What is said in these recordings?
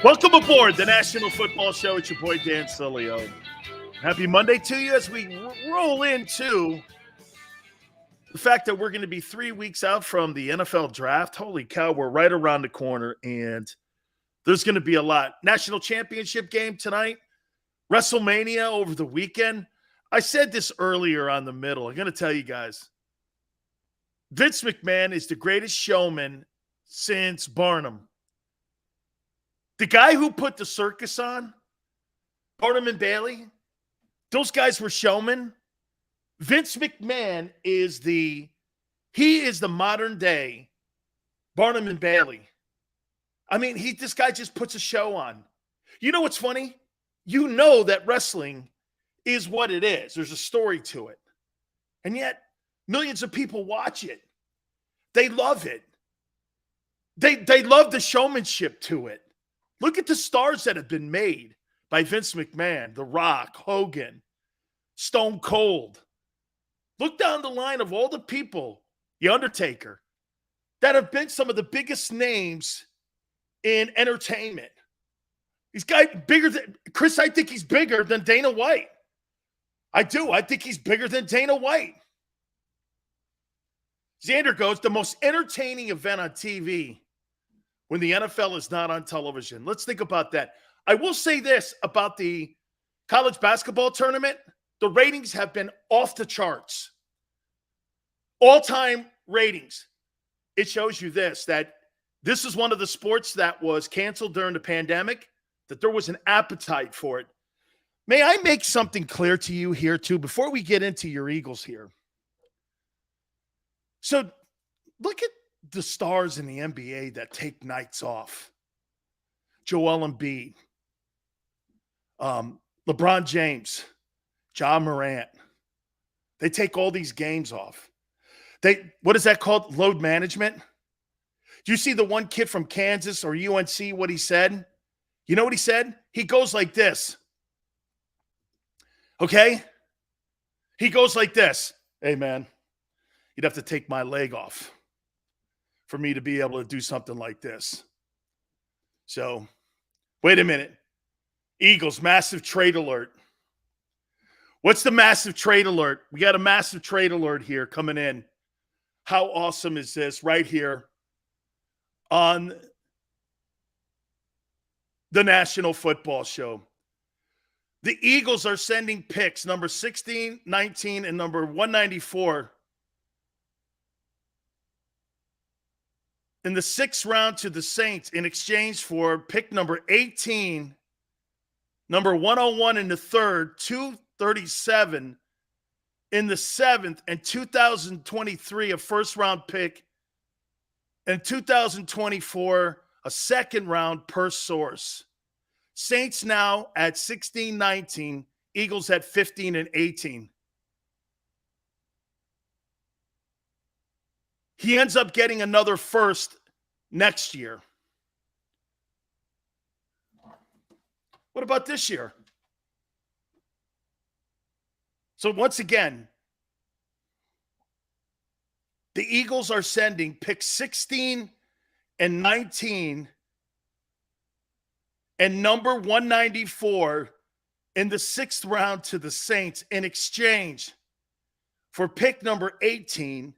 Welcome aboard the National Football Show. It's your boy, Dan Sileo. Happy Monday to you as we roll into the fact that we're going to be 3 weeks out from the NFL draft. Holy cow, we're right around the corner, and there's going to be a lot. National championship game tonight, WrestleMania over the weekend. I said this earlier on the middle. I'm going to tell you guys. Vince McMahon is the greatest showman since Barnum. The guy who put the circus on, Barnum and Bailey, those guys were showmen. Vince McMahon is the modern day Barnum and Bailey. I mean, this guy just puts a show on. You know what's funny? You know that wrestling is what it is. There's a story to it. And yet, millions of people watch it. They love it. They love the showmanship to it. Look at the stars that have been made by Vince McMahon, The Rock, Hogan, Stone Cold. Look down the line of all the people, The Undertaker, that have been some of the biggest names in entertainment. These guys bigger than Chris. I think he's bigger than Dana White. I do. I think he's bigger than Dana White. Xander goes, the most entertaining event on TV when the NFL is not on television. Let's think about that. I will say this about the college basketball tournament. The ratings have been off the charts. All-time ratings. It shows you that this is one of the sports that was canceled during the pandemic, that there was an appetite for it. May I make something clear to you here, too, before we get into your Eagles here? So look at the stars in the NBA that take nights off. Joel Embiid, LeBron James, Ja Morant. They take all these games off. What is that called? Load management? Do you see the one kid from Kansas or UNC, what he said? You know what he said? He goes like this. Okay? He goes like this. Hey, man, you'd have to take my leg off for me to be able to do something like this. So, wait a minute. Eagles, massive trade alert. What's the massive trade alert? We got a massive trade alert here coming in. How awesome is this right here on the National Football Show? The Eagles are sending picks, number 16, 19, and number 194 in the 6th round to the Saints in exchange for pick number 18, number 101 in the 3rd, 237 in the 7th, and 2023 a first-round pick, and 2024 a second-round per source. Saints now at 16-19, Eagles at 15 and 18. He ends up getting another first next year. What about this year? So once again, the Eagles are sending picks 16 and 19 and number 194 in the 6th round to the Saints in exchange for pick number 18,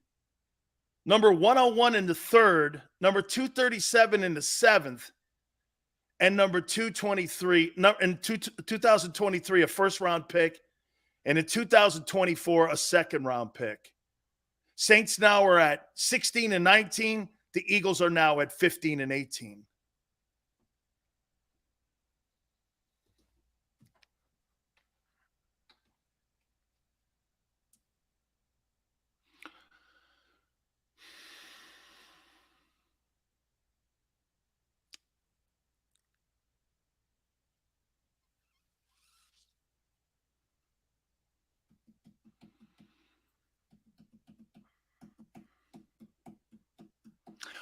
number 101 in the 3rd, number 237 in the 7th, and number 223, in 2023, a first-round pick, and in 2024, a second-round pick. Saints now are at 16 and 19. The Eagles are now at 15 and 18.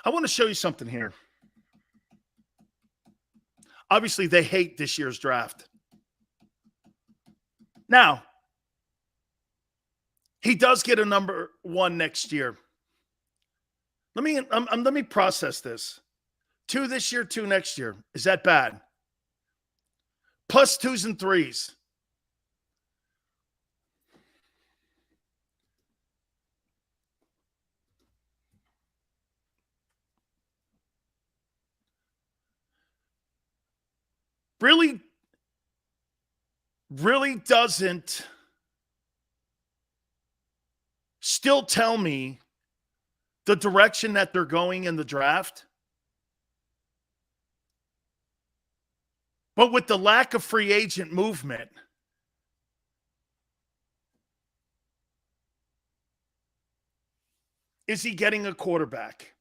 I want to show you something here. Obviously, they hate this year's draft. Now, he does get a number 1 next year. Let me process this. 2 this year, 2 next year. Is that bad? plus 2s and 3s. Really doesn't still tell me the direction that they're going in the draft. But with the lack of free agent movement, is he getting a quarterback?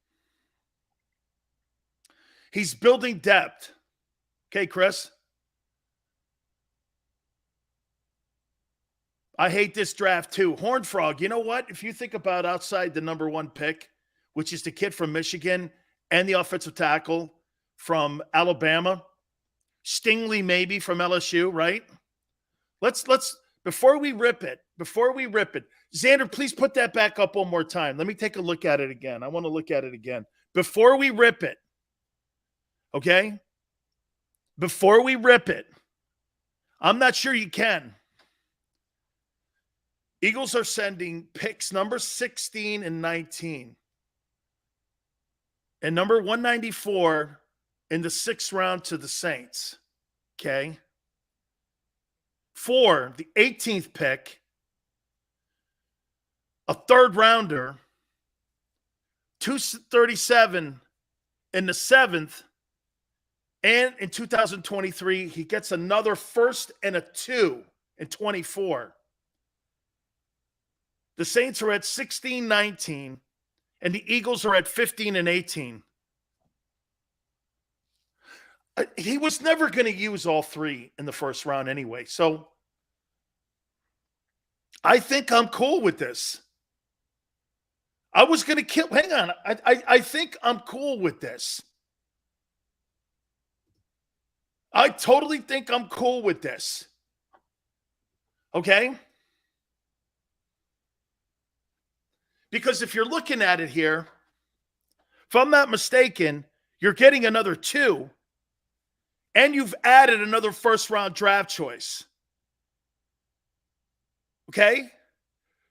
He's building depth. Okay, Chris? I hate this draft too. Horned Frog, you know what? If you think about outside the number 1 pick, which is the kid from Michigan and the offensive tackle from Alabama, Stingley maybe from LSU, right? Let's before we rip it, Xander, please put that back up one more time. Let me take a look at it again. I want to look at it again. Before we rip it, okay? Before we rip it, I'm not sure you can. Eagles are sending picks number 16 and 19. And number 194 in the 6th round to the Saints. Okay. For the 18th pick, a 3rd rounder, 237 in the 7th, and in 2023, he gets another 1st and a 2 in 24. The Saints are at 16-19, and the Eagles are at 15 and 18. He was never going to use all 3 in the 1st round anyway. So I think I'm cool with this. I was going to kill. Hang on. I think I'm cool with this. I totally think I'm cool with this. Okay? Because if you're looking at it here, if I'm not mistaken, you're getting another 2, and you've added another 1st-round draft choice. Okay?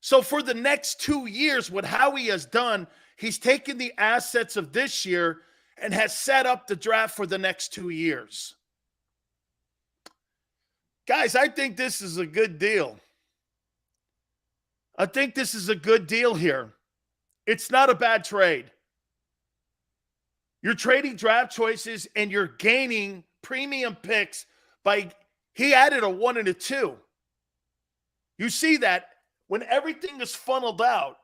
So for the next 2 years, what Howie has done, he's taken the assets of this year and has set up the draft for the next 2 years. Guys, I think this is a good deal. I think this is a good deal here. It's not a bad trade. You're trading draft choices and you're gaining premium picks by he added a 1 and a 2. You see that when everything is funneled out,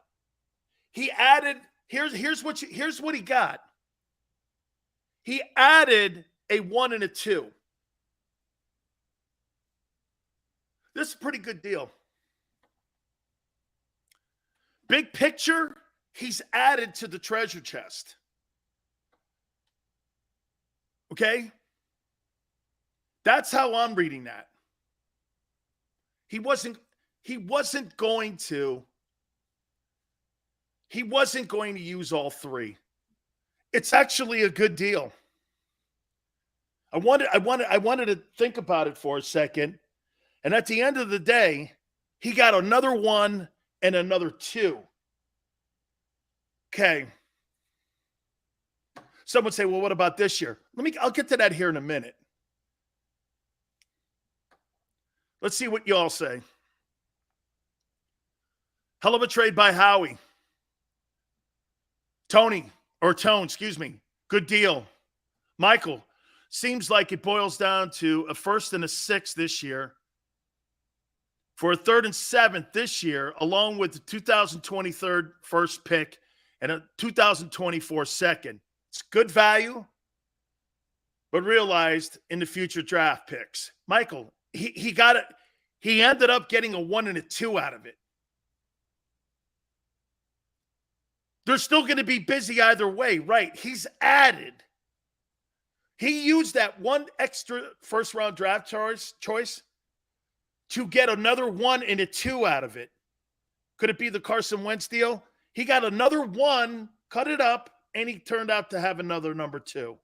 he added here's what he got. He added a 1 and a 2. This is a pretty good deal. Big picture, he's added to the treasure chest. Okay? That's how I'm reading that. He wasn't going to use all 3. It's actually a good deal. I wanted to think about it for a second. And at the end of the day, he got another 1 and another 2. Okay. Someone say, well, what about this year? I'll get to that here in a minute. Let's see what y'all say. Hell of a trade by Howie. Tone, excuse me. Good deal. Michael, seems like it boils down to a 1st and a 6th this year. For a 3rd and 7th this year, along with the 2023 first pick and a 2024 second. It's good value, but realized in the future draft picks. Michael, he got it. He ended up getting a 1 and a 2 out of it. They're still going to be busy either way, right? He's added. He used that 1 extra 1st-round draft choice to get another 1 and a 2 out of it. Could it be the Carson Wentz deal? He got another 1, cut it up, and he turned out to have another number 2.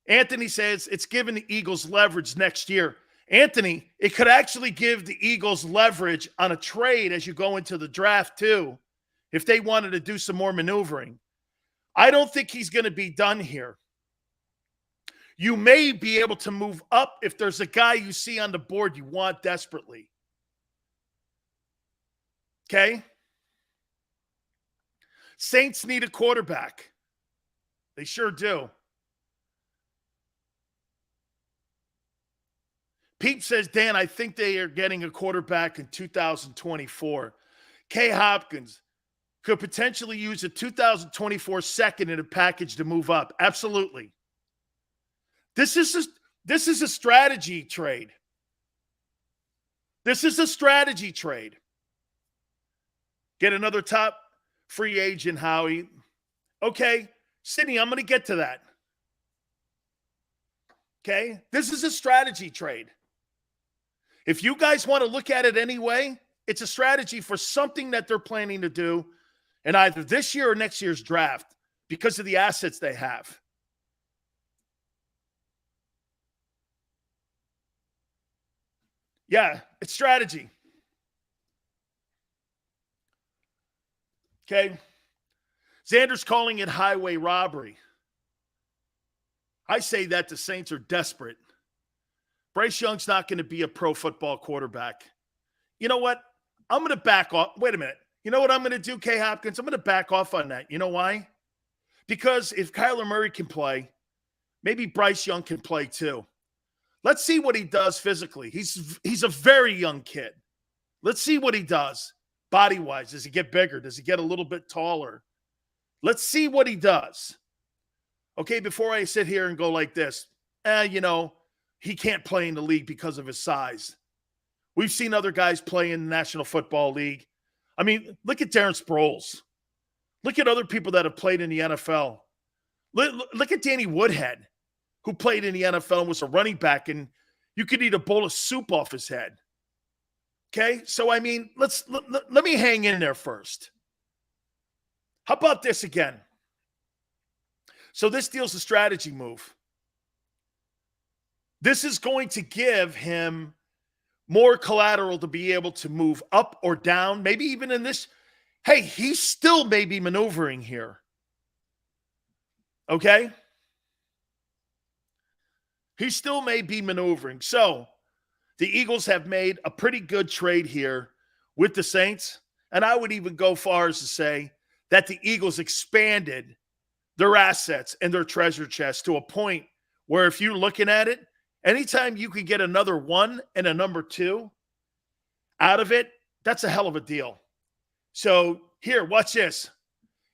Anthony says it's giving the Eagles leverage next year. Anthony, it could actually give the Eagles leverage on a trade as you go into the draft too, if they wanted to do some more maneuvering. I don't think he's going to be done here. You may be able to move up if there's a guy you see on the board you want desperately. Okay? Saints need a quarterback. They sure do. Pete says, Dan, I think they are getting a quarterback in 2024. K. Hopkins could potentially use a 2024 second in a package to move up. Absolutely. This is a strategy trade. This is a strategy trade. Get another top free agent, Howie. Okay, Sydney, I'm going to get to that. Okay, this is a strategy trade. If you guys want to look at it anyway, it's a strategy for something that they're planning to do in either this year or next year's draft because of the assets they have. Yeah, it's strategy. Okay. Xander's calling it highway robbery. I say that the Saints are desperate. Bryce Young's not going to be a pro football quarterback. You know what? I'm going to back off. Wait a minute. You know what I'm going to do, K. Hopkins? I'm going to back off on that. You know why? Because if Kyler Murray can play, maybe Bryce Young can play too. Let's see what he does physically. He's a very young kid. Let's see what he does body-wise. Does he get bigger? Does he get a little bit taller? Let's see what he does. Okay, before I sit here and go like this, he can't play in the league because of his size. We've seen other guys play in the National Football League. I mean, look at Darren Sproles. Look at other people that have played in the NFL. Look at Danny Woodhead, who played in the NFL and was a running back, and you could eat a bowl of soup off his head. Okay? So, I mean, let me hang in there first. How about this again? So this deal's a strategy move. This is going to give him more collateral to be able to move up or down, maybe even in this. Hey, he's still maybe maneuvering here. Okay? He still may be maneuvering. So the Eagles have made a pretty good trade here with the Saints. And I would even go far as to say that the Eagles expanded their assets and their treasure chest to a point where if you're looking at it, anytime you can get another one and a number two out of it, that's a hell of a deal. So here, watch this.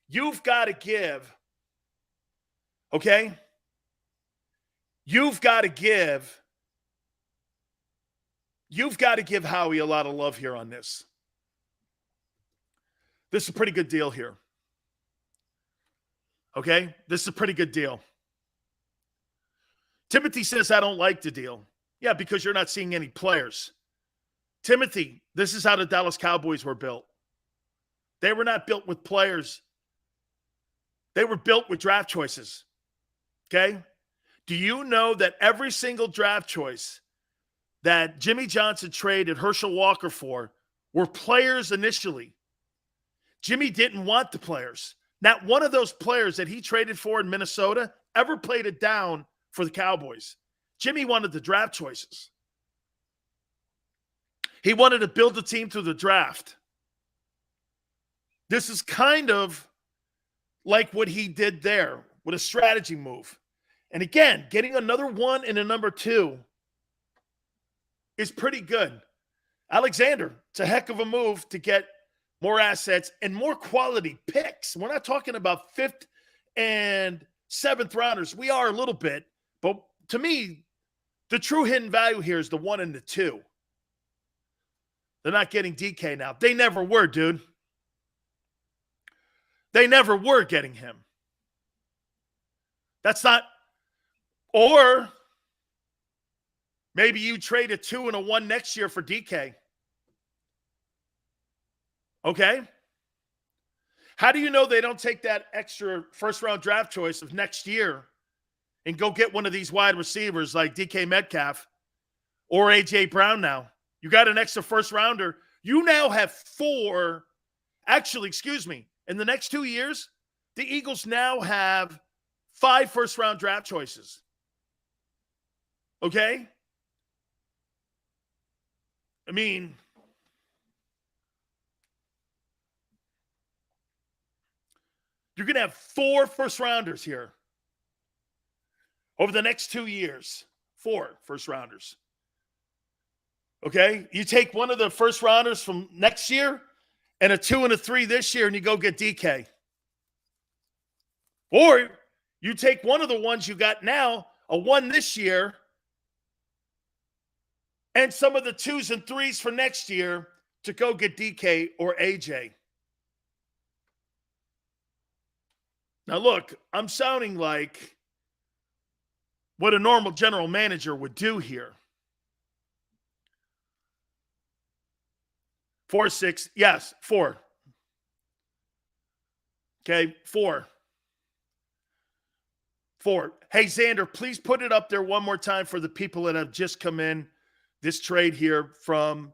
You've got to give, okay? You've got to give Howie a lot of love here on this. This is a pretty good deal here. Okay? This is a pretty good deal. Timothy says, I don't like the deal. Yeah, because you're not seeing any players. Timothy, this is how the Dallas Cowboys were built. They were not built with players. They were built with draft choices. Okay? Do you know that every single draft choice that Jimmy Johnson traded Herschel Walker for were players initially? Jimmy didn't want the players. Not one of those players that he traded for in Minnesota ever played it down for the Cowboys. Jimmy wanted the draft choices. He wanted to build the team through the draft. This is kind of like what he did there with a strategy move. And again, getting another one and a number two is pretty good. Alexander, it's a heck of a move to get more assets and more quality picks. We're not talking about 5th and 7th rounders. We are a little bit, but to me, the true hidden value here is the 1 and the 2. They're not getting DK now. They never were, dude. They never were getting him. That's not, or maybe you trade a 2 and a 1 next year for DK. Okay? How do you know they don't take that extra first-round draft choice of next year and go get one of these wide receivers like DK Metcalf or A.J. Brown now. You got an extra first rounder. You now have four. Actually, excuse me. In the next 2 years, the Eagles now have 5 first-round draft choices. Okay? I mean, you're going to have 4 first-rounders here over the next 2 years. 4 first-rounders. Okay? You take one of the first-rounders from next year and a 2 and a 3 this year, and you go get DK. Or you take one of the ones you got now, a 1 this year, and some of the 2s and 3s for next year to go get DK or AJ. Now, look, I'm sounding like what a normal general manager would do here. 4, 6, yes, 4. Okay, 4. 4. Hey, Xander, please put it up there one more time for the people that have just come in. This trade here from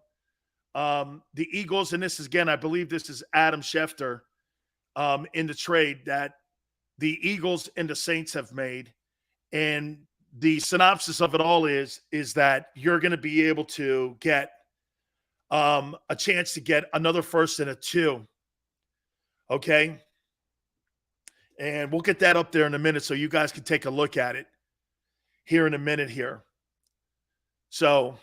the Eagles, and this is, again, I believe this is Adam Schefter in the trade that the Eagles and the Saints have made. And the synopsis of it all is that you're going to be able to get a chance to get another first and a 2. Okay? And we'll get that up there in a minute so you guys can take a look at it here in a minute here. So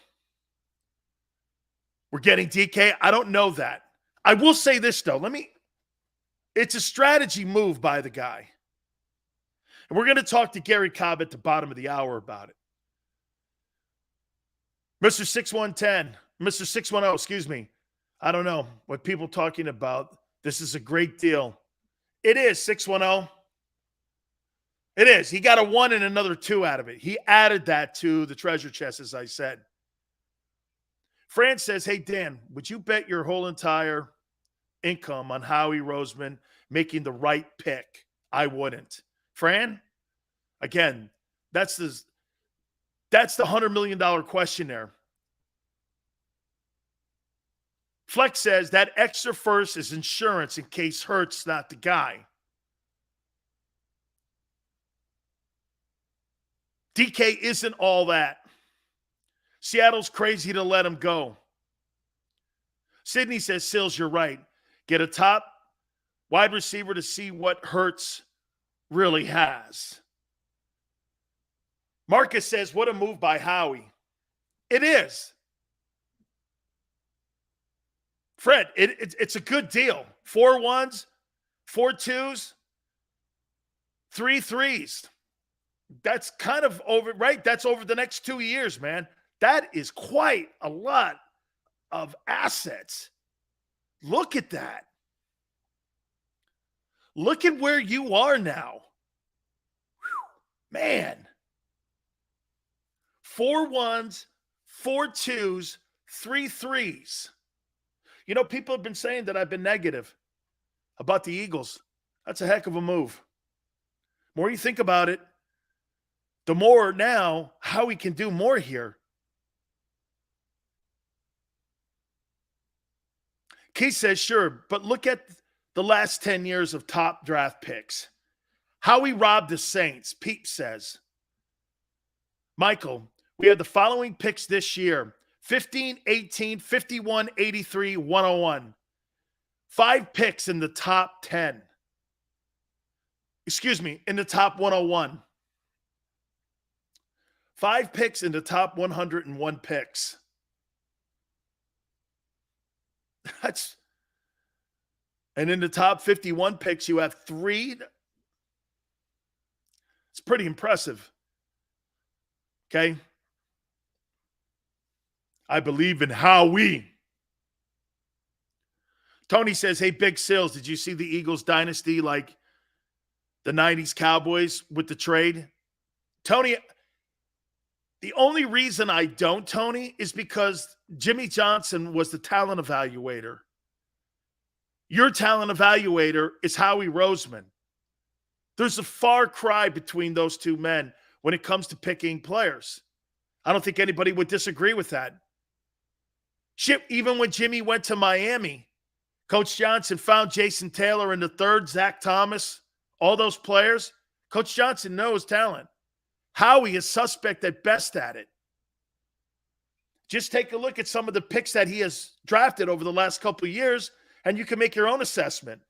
we're getting DK. I don't know that. I will say this, though. It's a strategy move by the guy. And we're going to talk to Gary Cobb at the bottom of the hour about it. Mr. 6110, Mr. 610, excuse me. I don't know what people talking about. This is a great deal. It is 610. It is. He got a 1 and another 2 out of it. He added that to the treasure chest, as I said. Fran says, hey, Dan, would you bet your whole entire income on Howie Roseman making the right pick? I wouldn't. Fran, again, that's the $100 million question there. Flex says that extra first is insurance in case Hurts not the guy. DK isn't all that. Seattle's crazy to let him go. Sydney says, Sills, you're right. Get a top wide receiver to see what Hurts really has. Marcus says, what a move by Howie. It is. Fred, it's a good deal. 4 1s, 4 2s, 3 3s. That's kind of over, right? That's over the next 2 years, man. That is quite a lot of assets. Look at that. Look at where you are now. Whew, man. 4 1s, 4 2s, 3 3s. You know, people have been saying that I've been negative about the Eagles. That's a heck of a move. The more you think about it, the more now how we can do more here. Keith says, sure, but look at the last 10 years of top draft picks. Howie robbed the Saints, Pete says. Michael, we have the following picks this year. 15, 18, 51, 83, 101. 5 picks in the top 10. Excuse me, in the top 101. 5 picks in the top 101 picks. And in the top 51 picks, you have 3. It's pretty impressive. Okay? I believe in Howie. Tony says, hey, Big Sills, did you see the Eagles dynasty like the 90s Cowboys with the trade? Tony, the only reason I don't, Tony, is because Jimmy Johnson was the talent evaluator. Your talent evaluator is Howie Roseman. There's a far cry between those two men. when it comes to picking players. I don't think anybody would disagree with that. Shit, even when Jimmy went to Miami, Coach Johnson found Jason Taylor in the third, Zach Thomas, all those players. Coach Johnson knows talent. Howie is suspect at best at it. Just take a look at some of the picks that he has drafted over the last couple of years, and you can make your own assessment.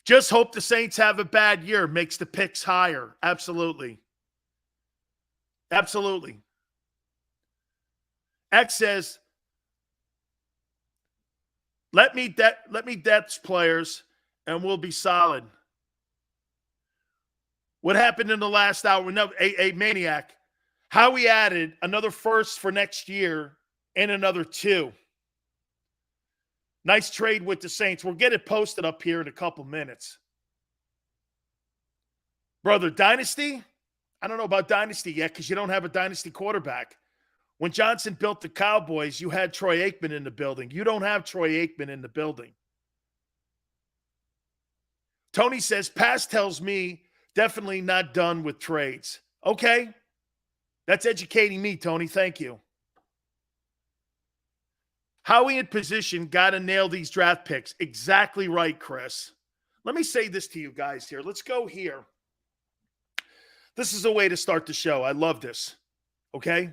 Just hope the Saints have a bad year. Makes the picks higher. Absolutely. Absolutely. X says, let me depth players and we'll be solid. What happened in the last hour? No, a maniac. Howie added another first for next year and another 2. Nice trade with the Saints. We'll get it posted up here in a couple minutes. Brother, Dynasty? I don't know about Dynasty yet because you don't have a Dynasty quarterback. When Johnson built the Cowboys, you had Troy Aikman in the building. You don't have Troy Aikman in the building. Tony says, past tells me definitely not done with trades. Okay. That's educating me, Tony. Thank you. Howie in position, got to nail these draft picks. Exactly right, Chris. Let me say this to you guys here. Let's go here. This is a way to start the show. I love this. Okay?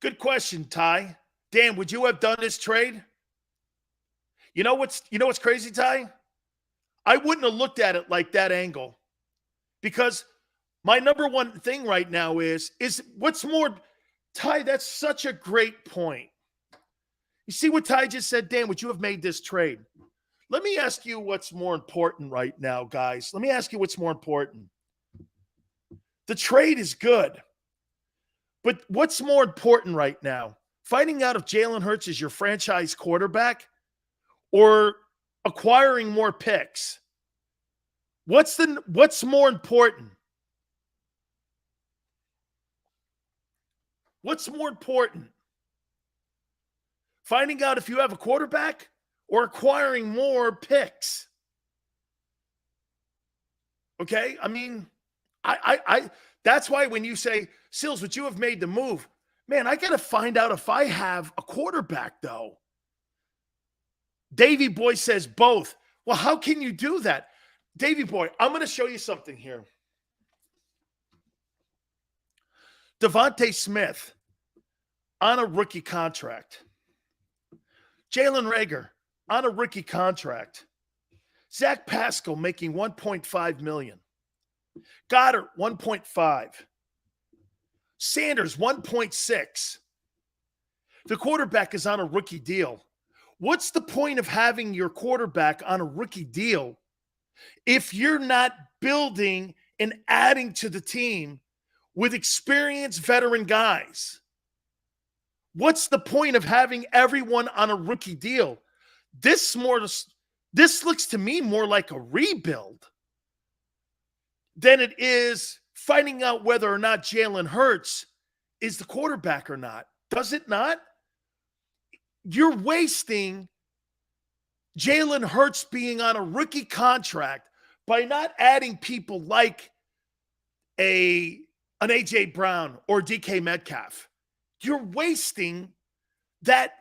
Good question, Ty. Dan, would you have done this trade? You know what's crazy, Ty? I wouldn't have looked at it like that angle. Because my number one thing right now is what's more, Ty, that's such a great point. You see what Ty just said, Dan, would you have made this trade? Let me ask you what's more important right now, guys. Let me ask you what's more important. The trade is good. But what's more important right now? Finding out if Jalen Hurts is your franchise quarterback or acquiring more picks? What's more important? What's more important? Finding out if you have a quarterback or acquiring more picks? Okay? I mean, I that's why when you say, Sills, would you have made the move? Man, I got to find out if I have a quarterback, though. Davey Boy says both. Well, how can you do that? Davey Boy, I'm going to show you something here. Devontae Smith on a rookie contract. Jalen Reagor on a rookie contract. Zach Pascal making $1.5 million. Goddard, 1.5. Sanders, 1.6. The quarterback is on a rookie deal. What's the point of having your quarterback on a rookie deal if you're not building and adding to the team with experienced veteran guys? What's the point of having everyone on a rookie deal? This looks to me more like a rebuild than it is finding out whether or not Jalen Hurts is the quarterback or not. Does it not? You're wasting Jalen Hurts being on a rookie contract by not adding people like an A.J. Brown or DK Metcalf. You're wasting that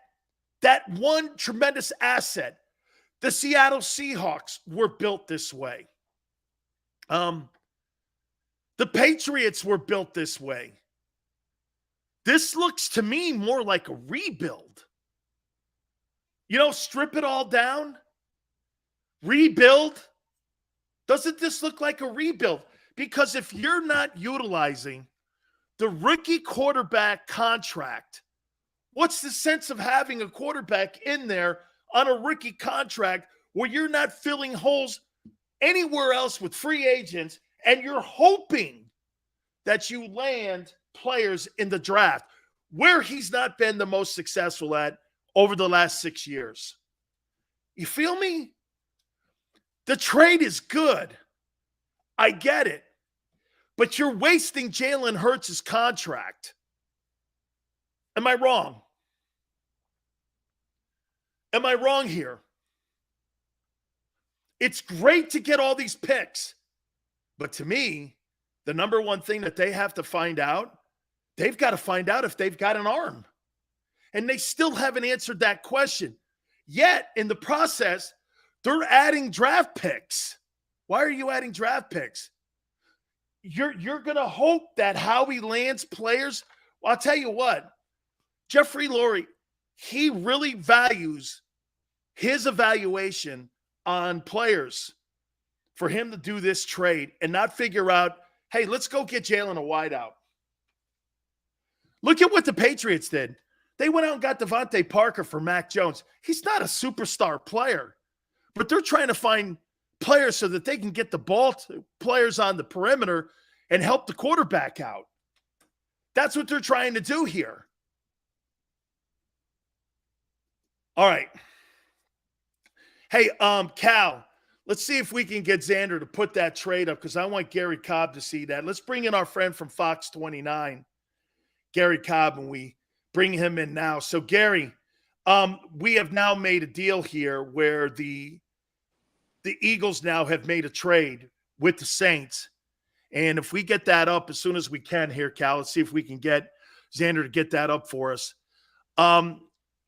one tremendous asset. The Seattle Seahawks were built this way. The Patriots were built this way. This looks to me more like a rebuild. Strip it all down. Rebuild. Doesn't this look like a rebuild? Because if you're not utilizing the rookie quarterback contract, what's the sense of having a quarterback in there on a rookie contract where you're not filling holes anywhere else with free agents and you're hoping that you land players in the draft where he's not been the most successful at over the last 6 years? You feel me? The trade is good. I get it. But you're wasting Jalen Hurts' contract. Am I wrong? Am I wrong here? It's great to get all these picks. But to me, the number one thing that they have to find out, they've got to find out if they've got an arm. And they still haven't answered that question. Yet, in the process, they're adding draft picks. Why are you adding draft picks? You're going to hope that Howie lands players. Well, I'll tell you what, Jeffrey Lurie, he really values his evaluation on players for him to do this trade and not figure out, hey, let's go get Jalen a wideout. Look at what the Patriots did. They went out and got Devontae Parker for Mac Jones. He's not a superstar player, but they're trying to find players so that they can get the ball to players on the perimeter and help the quarterback out. That's what they're trying to do here. All right. Hey, Cal, let's see if we can get Xander to put that trade up because I want Gary Cobb to see that. Let's bring in our friend from Fox 29, Gary Cobb, and we bring him in now. So, Gary, we have now made a deal here where the Eagles now have made a trade with the Saints. And if we get that up as soon as we can here, Cal, let's see if we can get Xander to get that up for us.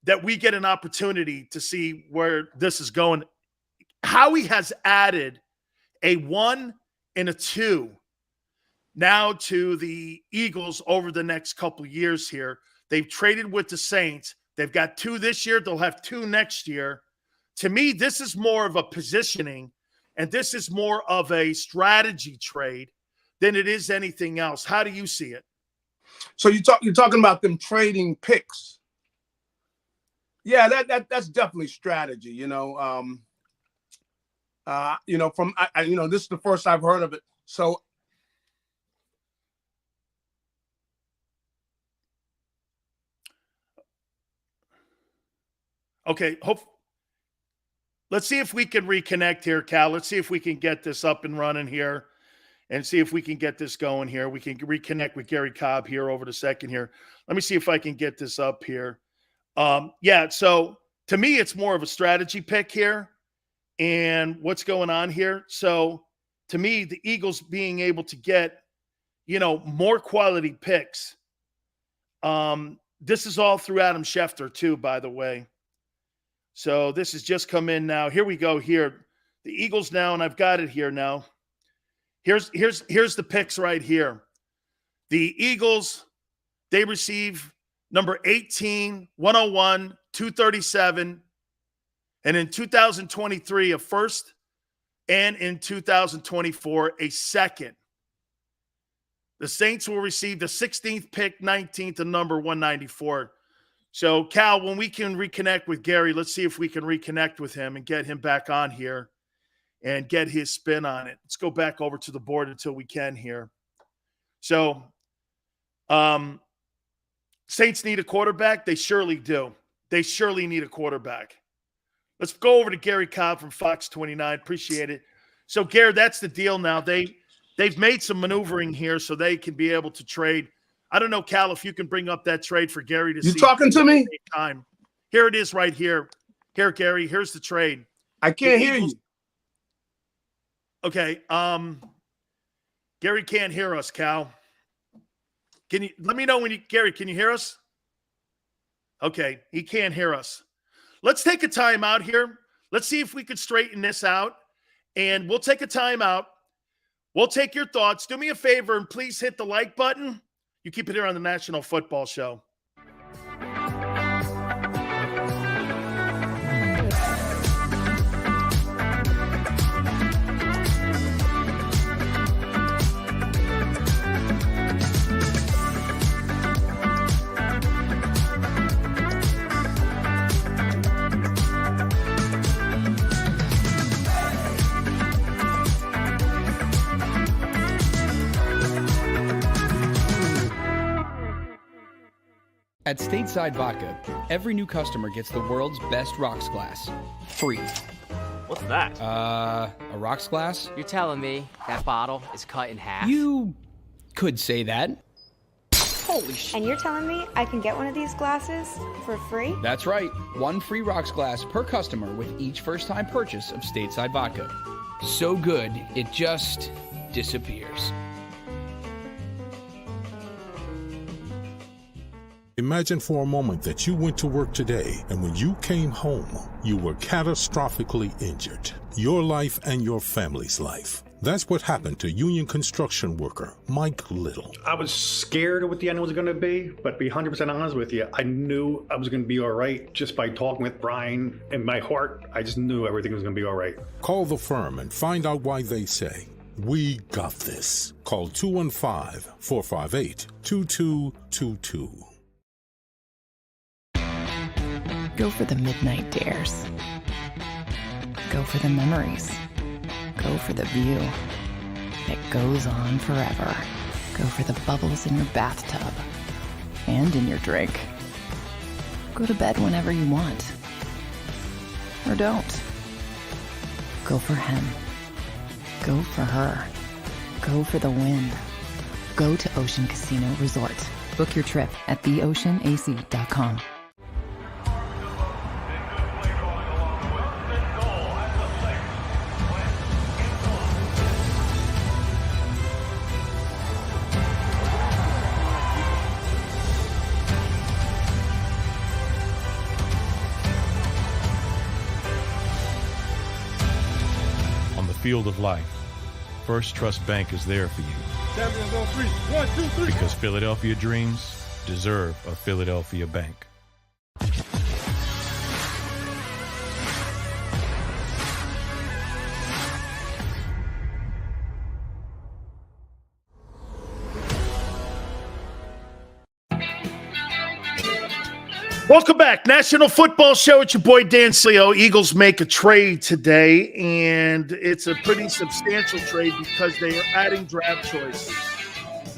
That we get an opportunity to see where this is going. Howie has added a 1 and a 2 now to the Eagles over the next couple of years here. They've traded with the Saints. They've got 2 this year. They'll have 2 next year. To me, this is more of a positioning, and this is more of a strategy trade than it is anything else. How do you see it? So you're talking about them trading picks. Yeah, that's definitely strategy. From this is the first I've heard of it. So okay, let's see if we can reconnect here, Cal. Let's see if we can get this up and running here and see if we can get this going here. We can reconnect with Gary Cobb here over the second here. Let me see if I can get this up here. So to me, it's more of a strategy pick here and what's going on here. So to me, the Eagles being able to get, more quality picks. This is all through Adam Schefter too, by the way. So this has just come in now. Here we go here. The Eagles now, and I've got it here now. Here's the picks right here. The Eagles, they receive number 18, 101, 237, and in 2023, a first, and in 2024, a second. The Saints will receive the 16th pick, 19th, and number 194. So, Cal, when we can reconnect with Gary, let's see if we can reconnect with him and get him back on here and get his spin on it. Let's go back over to the board until we can here. So, Saints need a quarterback. They surely do. They surely need a quarterback. Let's go over to Gary Cobb from Fox 29. Appreciate it. So, Gary, that's the deal now. They've made some maneuvering here so they can be able to trade. I don't know, Cal, if you can bring up that trade for Gary to see. You talking to me? Time. Here it is right here. Here, Gary, here's the trade. I can't hear you. Okay. Gary can't hear us, Cal. Can you let me know when Gary, can you hear us? Okay, he can't hear us. Let's take a time out here. Let's see if we could straighten this out. And we'll take a time out. We'll take your thoughts. Do me a favor and please hit the like button. You keep it here on the National Football Show. At Stateside Vodka, every new customer gets the world's best rocks glass, free. What's that? A rocks glass? You're telling me that bottle is cut in half? You could say that. Holy shit. And you're telling me I can get one of these glasses for free? That's right. 1 free rocks glass per customer with each first-time purchase of stateside vodka. So good, it just disappears. Imagine for a moment that you went to work today and when you came home, you were catastrophically injured. Your life and your family's life. That's what happened to union construction worker Mike Little. I was scared of what the end was going to be, but to be 100% honest with you, I knew I was going to be all right just by talking with Brian. In my heart, I just knew everything was going to be all right. Call the firm and find out why they say, "We got this." Call 215-458-2222. Go for the midnight dares. Go for the memories. Go for the view that goes on forever. Go for the bubbles in your bathtub and in your drink. Go to bed whenever you want. Or don't. Go for him. Go for her. Go for the win. Go to Ocean Casino Resort. Book your trip at theoceanac.com. Field of life, First Trust Bank is there for you. Champions on 3. 1, 2, 3. Because Philadelphia dreams deserve a Philadelphia bank. Welcome back. National Football Show. It's your boy Dan Sileo. Eagles make a trade today, and it's a pretty substantial trade because they are adding draft choices.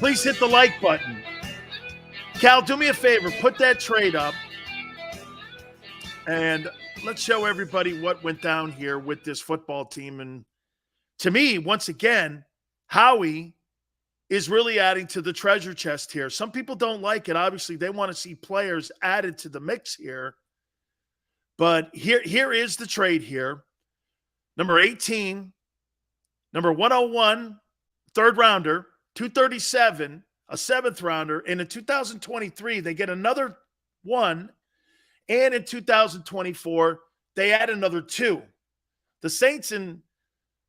Please hit the like button. Cal, do me a favor. Put that trade up, and let's show everybody what went down here with this football team. And to me, once again, Howie is really adding to the treasure chest here. Some people don't like it. Obviously, they want to see players added to the mix here. But here is the trade here. Number 18, number 101, third rounder, 237, a seventh rounder. And in 2023, they get another one. And in 2024, they add another 2. The Saints in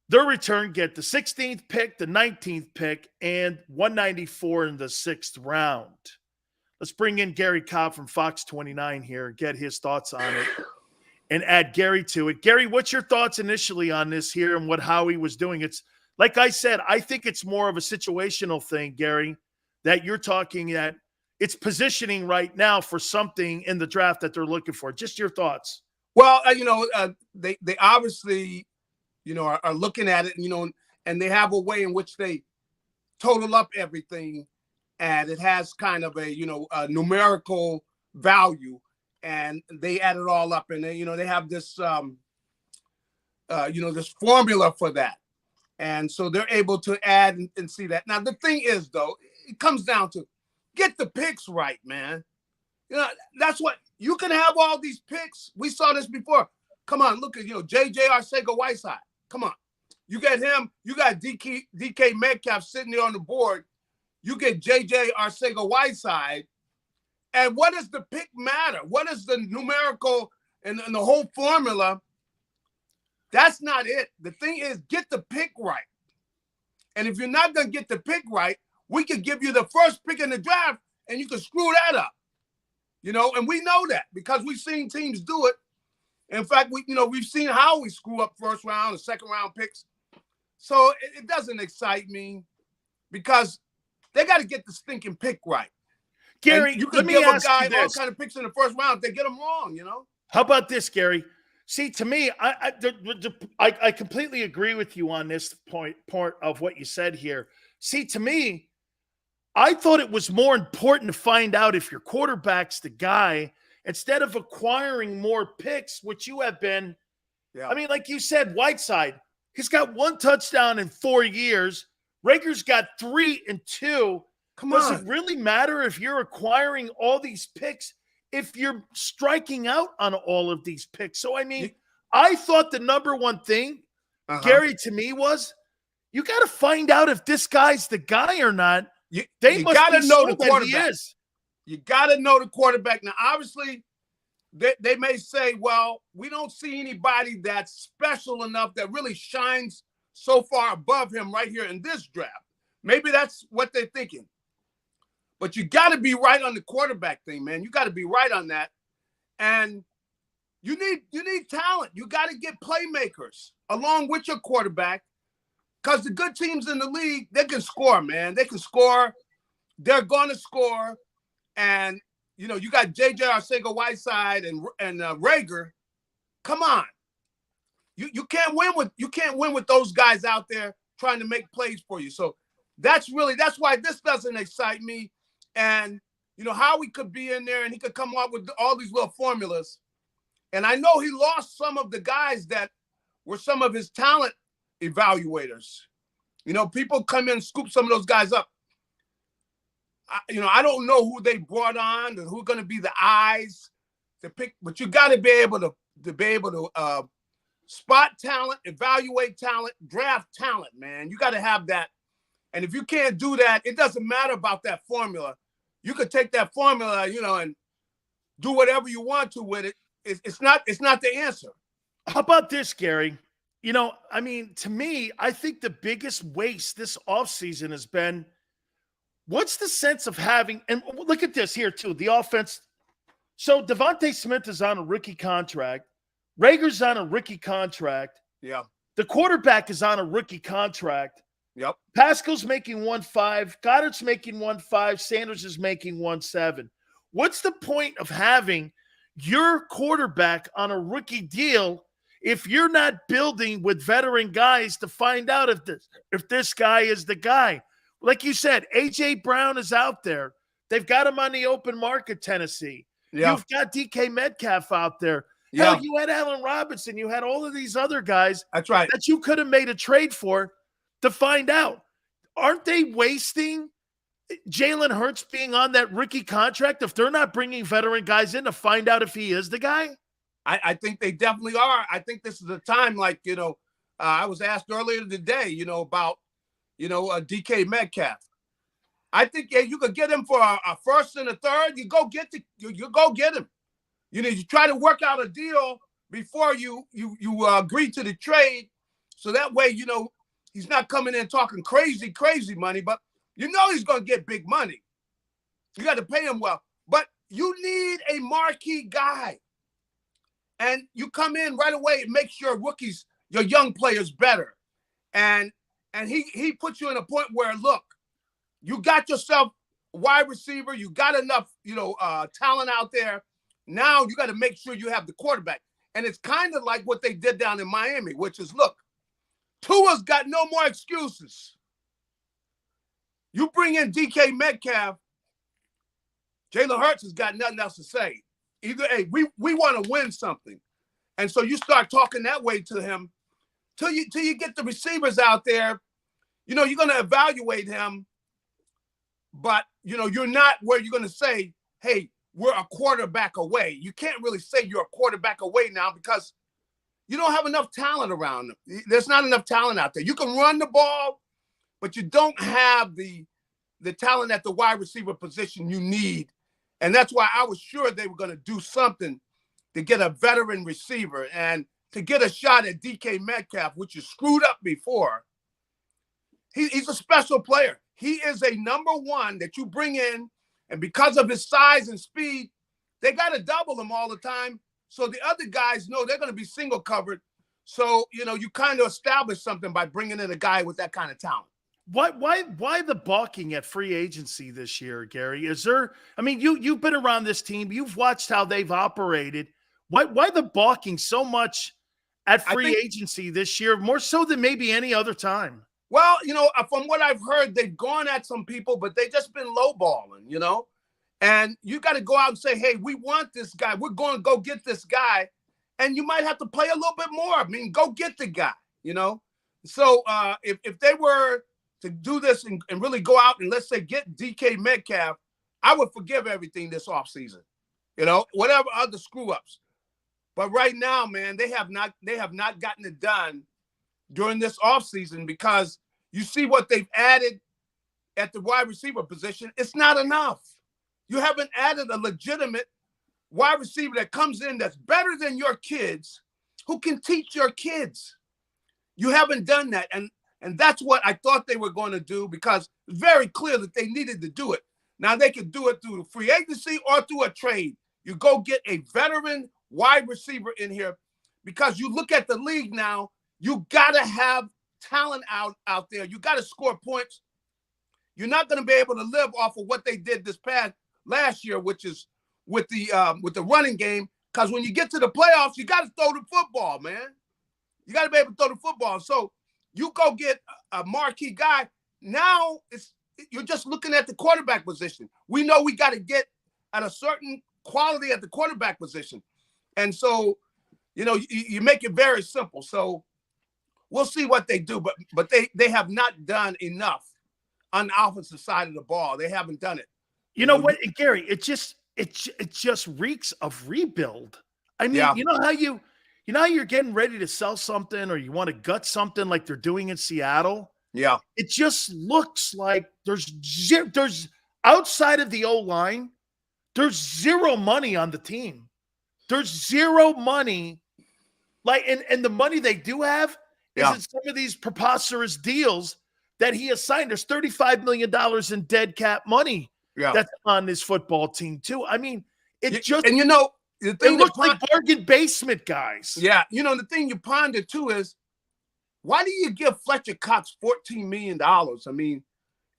their return get the 16th pick, the 19th pick, and 194 in the 6th round. Let's bring in Gary Cobb from Fox 29 here and get his thoughts on it and add Gary to it. Gary, what's your thoughts initially on this here and what Howie was doing? It's like I said, I think it's more of a situational thing, Gary, that you're talking that it's positioning right now for something in the draft that they're looking for. Just your thoughts. Well, they obviously – are looking at it, and they have a way in which they total up everything, and it has kind of a numerical value, and they add it all up, and they have this, this formula for that, and so they're able to add and see that. Now the thing is, though, it comes down to get the picks right, man. That's what you can have all these picks. We saw this before. Come on, look at JJ Arcega-Whiteside. Come on. You get him. You got DK Metcalf sitting there on the board. You get JJ Arcega-Whiteside. And what does the pick matter? What is the numerical and the whole formula? That's not it. The thing is, get the pick right. And if you're not going to get the pick right, we could give you the first pick in the draft and you can screw that up. And we know that because we've seen teams do it. In fact, we've seen how we screw up first round and second round picks. So it doesn't excite me because they got to get the stinking pick right. Gary, you can give a guy all kind of picks in the first round if they get them wrong, How about this, Gary? See, to me, I completely agree with you on this part of what you said here. See, to me, I thought it was more important to find out if your quarterback's the guy instead of acquiring more picks, which you have been. Yeah. I mean, like you said, Whiteside, he's got 1 touchdown in 4 years. Rager's got 3 and 2. Does on. it really matter if you're acquiring all these picks if you're striking out on all of these picks? So, I mean, I thought the number one thing, Gary, to me was you got to find out if this guy's the guy or not. You They must got to be know sold the that he quarterback. is. You got to know the quarterback. Now, obviously, they may say, well, we don't see anybody that's special enough that really shines so far above him right here in this draft. Maybe that's what they're thinking. But you got to be right on the quarterback thing, man. You got to be right on that. And you need talent. You got to get playmakers along with your quarterback, because the good teams in the league, they can score, man. They can score. They're going to score. And, you know, you got J.J. Arcega-Whiteside and Rager. Come on. You can't win with those guys out there trying to make plays for you. So that's why this doesn't excite me. And, you know, Howie could be in there and he could come up with all these little formulas. And I know he lost some of the guys that were some of his talent evaluators. You know, people come in and scoop some of those guys up. I don't know who they brought on and who's going to be the eyes to pick, but you got to be able to spot talent, evaluate talent, draft talent, man. You got to have that. And if you can't do that, it doesn't matter about that formula. You could take that formula, you know, and do whatever you want to with it. It's not the answer. How about this, Gary? You know, I mean, to me, I think the biggest waste this offseason has been, what's the sense of having, and look at this here too, the offense. So Devontae Smith is on a rookie contract. Rager's on a rookie contract. Yeah. The quarterback is on a rookie contract. Yep. Pascal's making 1.5. Goddard's making 1.5. Sanders is making 1.7. What's the point of having your quarterback on a rookie deal if you're not building with veteran guys to find out if this guy is the guy? Like you said, A.J. Brown is out there. They've got him on the open market, Tennessee. Yeah. You've got DK Metcalf out there. Yeah. Hell, you had Allen Robinson. You had all of these other guys. That's right. That you could have made a trade for to find out. Aren't they wasting Jalen Hurts being on that rookie contract if they're not bringing veteran guys in to find out if he is the guy? I think they definitely are. I think this is a time, like, you know, I was asked earlier today, you know, about, you know, DK Metcalf. I think you could get him for a first and a third. You go get him. You know, you try to work out a deal before you agree to the trade, so that way, you know, he's not coming in talking crazy money, but you know he's going to get big money. You got to pay him well, but you need a marquee guy, and you come in right away and makes your rookies, your young players better, and he puts you in a point where, look, you got yourself a wide receiver, you got enough, you know, talent out there. Now you got to make sure you have the quarterback. And it's kind of like what they did down in Miami, which is, look, Tua's got no more excuses. You bring in DK Metcalf, Jalen Hurts has got nothing else to say. Either, hey, we want to win something. And so you start talking that way to him till you get the receivers out there. You know, you're going to evaluate him, but, you know, you're not where you're going to say, hey, we're a quarterback away. You can't really say you're a quarterback away now because you don't have enough talent around them. There's not enough talent out there. You can run the ball, but you don't have the talent at the wide receiver position you need. And that's why I was sure they were going to do something to get a veteran receiver and to get a shot at DK Metcalf, which is screwed up before. He's a special player. He is a number one that you bring in, and because of his size and speed, they got to double him all the time. So the other guys know they're going to be single covered. So, you know, you kind of establish something by bringing in a guy with that kind of talent. Why the balking at free agency this year, Gary? Is there, I mean, you've been around this team. You've watched how they've operated. Why the balking so much at free agency this year, more so than maybe any other time? Well, you know, from what I've heard, they've gone at some people, but they've just been lowballing, you know? And you got to go out and say, hey, we want this guy. We're going to go get this guy. And you might have to pay a little bit more. I mean, go get the guy, you know? So if they were to do this and really go out and, let's say, get DK Metcalf, I would forgive everything this offseason. Whatever other screw-ups. But right now, man, they have not gotten it done during this offseason because you see what they've added at the wide receiver position. It's not enough. You haven't added a legitimate wide receiver that comes in that's better than your kids, who can teach your kids. You haven't done that. And that's what I thought they were going to do, because it's very clear that they needed to do it. Now they could do it through the free agency or through a trade. You go get a veteran wide receiver in here, because you look at the league now, you got to have talent out there. You got to score points. You're not going to be able to live off of what they did last year, which is with the running game, because when you get to the playoffs, you got to throw the football, man. You got to be able to throw the football. So you go get a marquee guy. Now you're just looking at the quarterback position. We know we got to get at a certain quality at the quarterback position. And so, you make it very simple. So we'll see what they do, but they have not done enough on the offensive side of the ball. They haven't done it. You know what, Gary? It just reeks of rebuild. I mean, Yeah. you know how you're getting ready to sell something, or you want to gut something like they're doing in Seattle. Yeah. It just looks like there's outside of the O-line, there's zero money on the team. There's zero money. And the money they do have is in some of these preposterous deals that he has signed. There's $35 million in dead cap money that's on this football team too. I mean, the thing looks like bargain basement guys. Yeah. The thing you ponder too is, why do you give Fletcher Cox $14 million? I mean,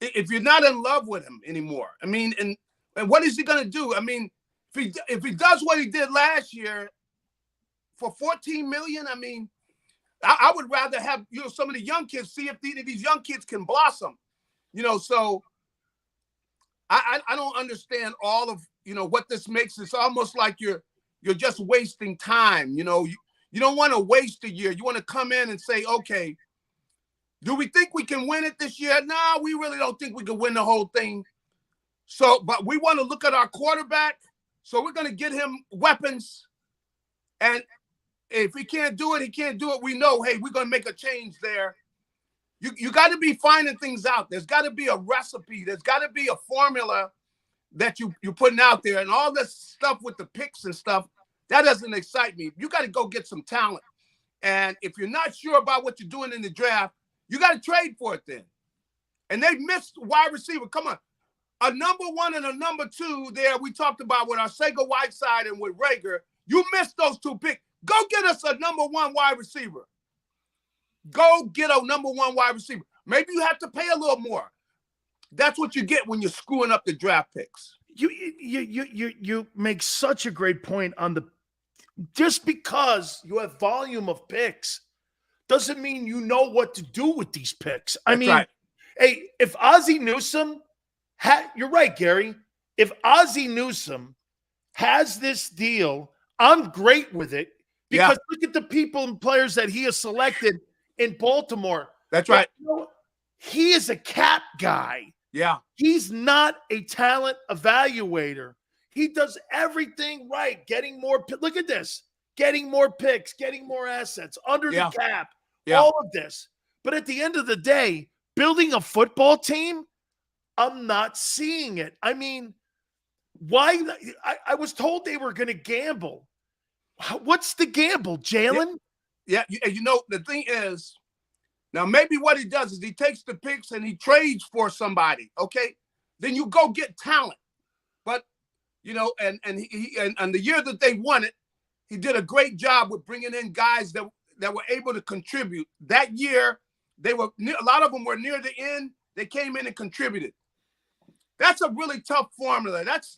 if you're not in love with him anymore, I mean, and what is he going to do? I mean, if he does what he did last year for $14 million, I mean, I would rather have, some of the young kids, see if these young kids can blossom, so I don't understand all of, what this makes. It's almost like you're just wasting time. You don't want to waste a year. You want to come in and say, okay, do we think we can win it this year? No, we really don't think we can win the whole thing. So, but we want to look at our quarterback. So we're going to get him weapons. And if he can't do it, he can't do it. We know, hey, we're going to make a change there. You got to be finding things out. There's got to be a recipe. There's got to be a formula that you're putting out there. And all this stuff with the picks and stuff, that doesn't excite me. You got to go get some talent. And if you're not sure about what you're doing in the draft, you got to trade for it then. And they missed wide receiver. Come on. A number one and a number two there, we talked about with Arcega Whiteside and with Rager. You missed those two picks. Go get us a number one wide receiver. Go get a number one wide receiver. Maybe you have to pay a little more. That's what you get when you're screwing up the draft picks. You make such a great point on just because you have volume of picks doesn't mean you know what to do with these picks. I mean, right. Hey, if Ozzie Newsome you're right, Gary. If Ozzie Newsome has this deal, I'm great with it, because look at the people and players that he has selected in Baltimore. That's right. He is a cap guy. Yeah. He's not a talent evaluator. He does everything right. Getting more, look at this, getting more picks, getting more assets under the cap, all of this. But at the end of the day, building a football team, I'm not seeing it. I mean, why? I was told they were going to gamble. What's the gamble, Jalen? Yeah. The thing is, now maybe what he does is he takes the picks and he trades for somebody. Okay. Then you go get talent. But, and the year that they won it, he did a great job with bringing in guys that were able to contribute. That year, a lot of them were near the end. They came in and contributed. That's a really tough formula. That's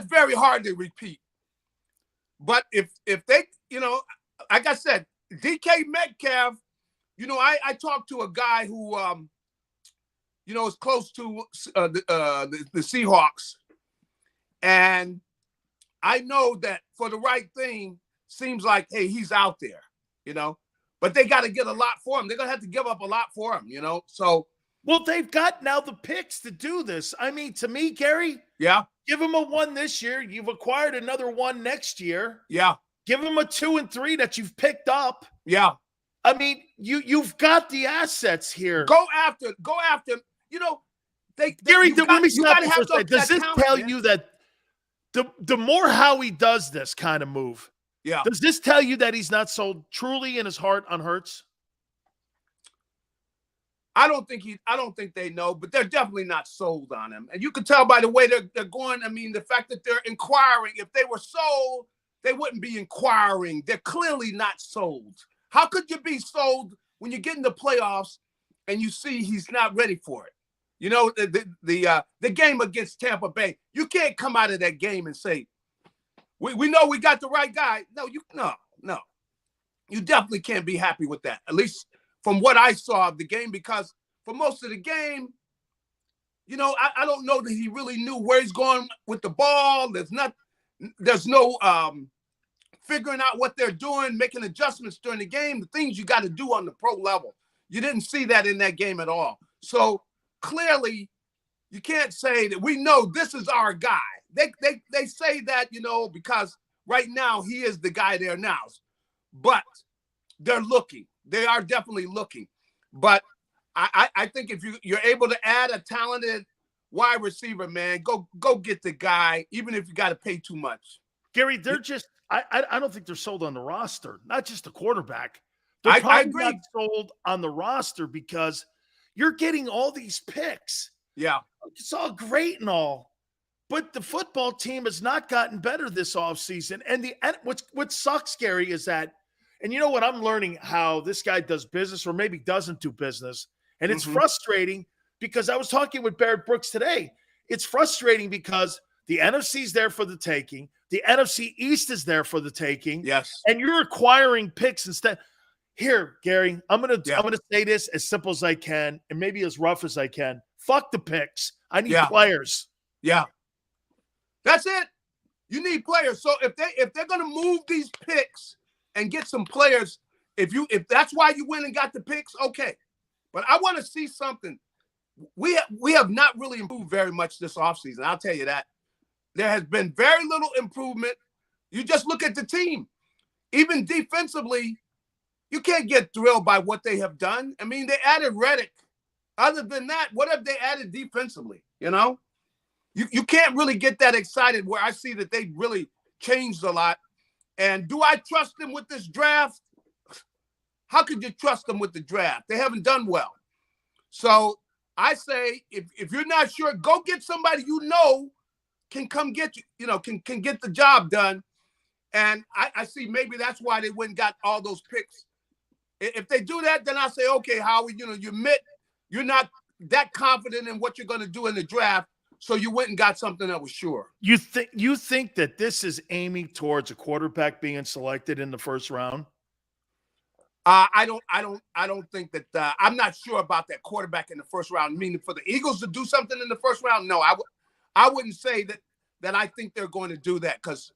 very hard to repeat. But if they, like I said, DK Metcalf, I talked to a guy who, is close to the Seahawks, and I know that for the right thing, seems like, hey, he's out there, but they got to get a lot for him. They're going to have to give up a lot for him, you know? So. Well, they've got now the picks to do this. I mean, to me, Gary, yeah, give him a 1 this year. You've acquired another 1 next year. Yeah. Give him a 2 and 3 that you've picked up. Yeah. I mean, you've got the assets here. Go after, you know, Gary, let me stop you for a second. Does this tell man. you that the more Howie does this kind of move, yeah, does this tell you that he's not sold truly in his heart on Hurts? I don't think they know, but they're definitely not sold on him. And you can tell by the way they're going. I mean, the fact that they're inquiring. If they were sold, they wouldn't be inquiring. They're clearly not sold. How could you be sold when you get in the playoffs and you see he's not ready for it? You know, the game against Tampa Bay, you can't come out of that game and say, we know we got the right guy. No. You definitely can't be happy with that, at least from what I saw of the game, because for most of the game, you know, I don't know that he really knew where he's going with the ball. There's no figuring out what they're doing, making adjustments during the game, the things you got to do on the pro level. You didn't see that in that game at all. So clearly, you can't say that we know this is our guy. They say that, you know, because right now he is the guy there now. But they're looking. They are definitely looking. But I think if you're able to add a talented wide receiver, man, go get the guy, even if you got to pay too much. Gary, they're just I don't think they're sold on the roster, not just the quarterback. They're probably not sold on the roster because you're getting all these picks. Yeah. It's all great and all, but the football team has not gotten better this offseason. And what sucks, Gary, is that, and you know what, I'm learning how this guy does business or maybe doesn't do business. And it's frustrating because I was talking with Barrett Brooks today. It's frustrating because the NFC's there for the taking. The NFC East is there for the taking. Yes. And you're acquiring picks instead. Here, Gary, I'm gonna say this as simple as I can and maybe as rough as I can. Fuck the picks. I need players. Yeah. That's it. You need players. So if they're gonna move these picks and get some players, if that's why you went and got the picks, okay. But I want to see something. We have not really improved very much this offseason. I'll tell you that. There has been very little improvement. You just look at the team. Even defensively, you can't get thrilled by what they have done. I mean, they added Reddick. Other than that, what have they added defensively? You know? You can't really get that excited where I see that they really changed a lot. And do I trust them with this draft? How could you trust them with the draft? They haven't done well. So I say, if you're not sure, go get somebody you know can come get you, can get the job done. And I see maybe that's why they went and got all those picks. If they do that, then I say, okay, Howie, you admit you're not that confident in what you're going to do in the draft, so you went and got something that was sure. You think that this is aiming towards a quarterback being selected in the first round? I don't think that. I'm not sure about that quarterback in the first round. Meaning for the Eagles to do something in the first round, no, I wouldn't say that I think they're going to do that, because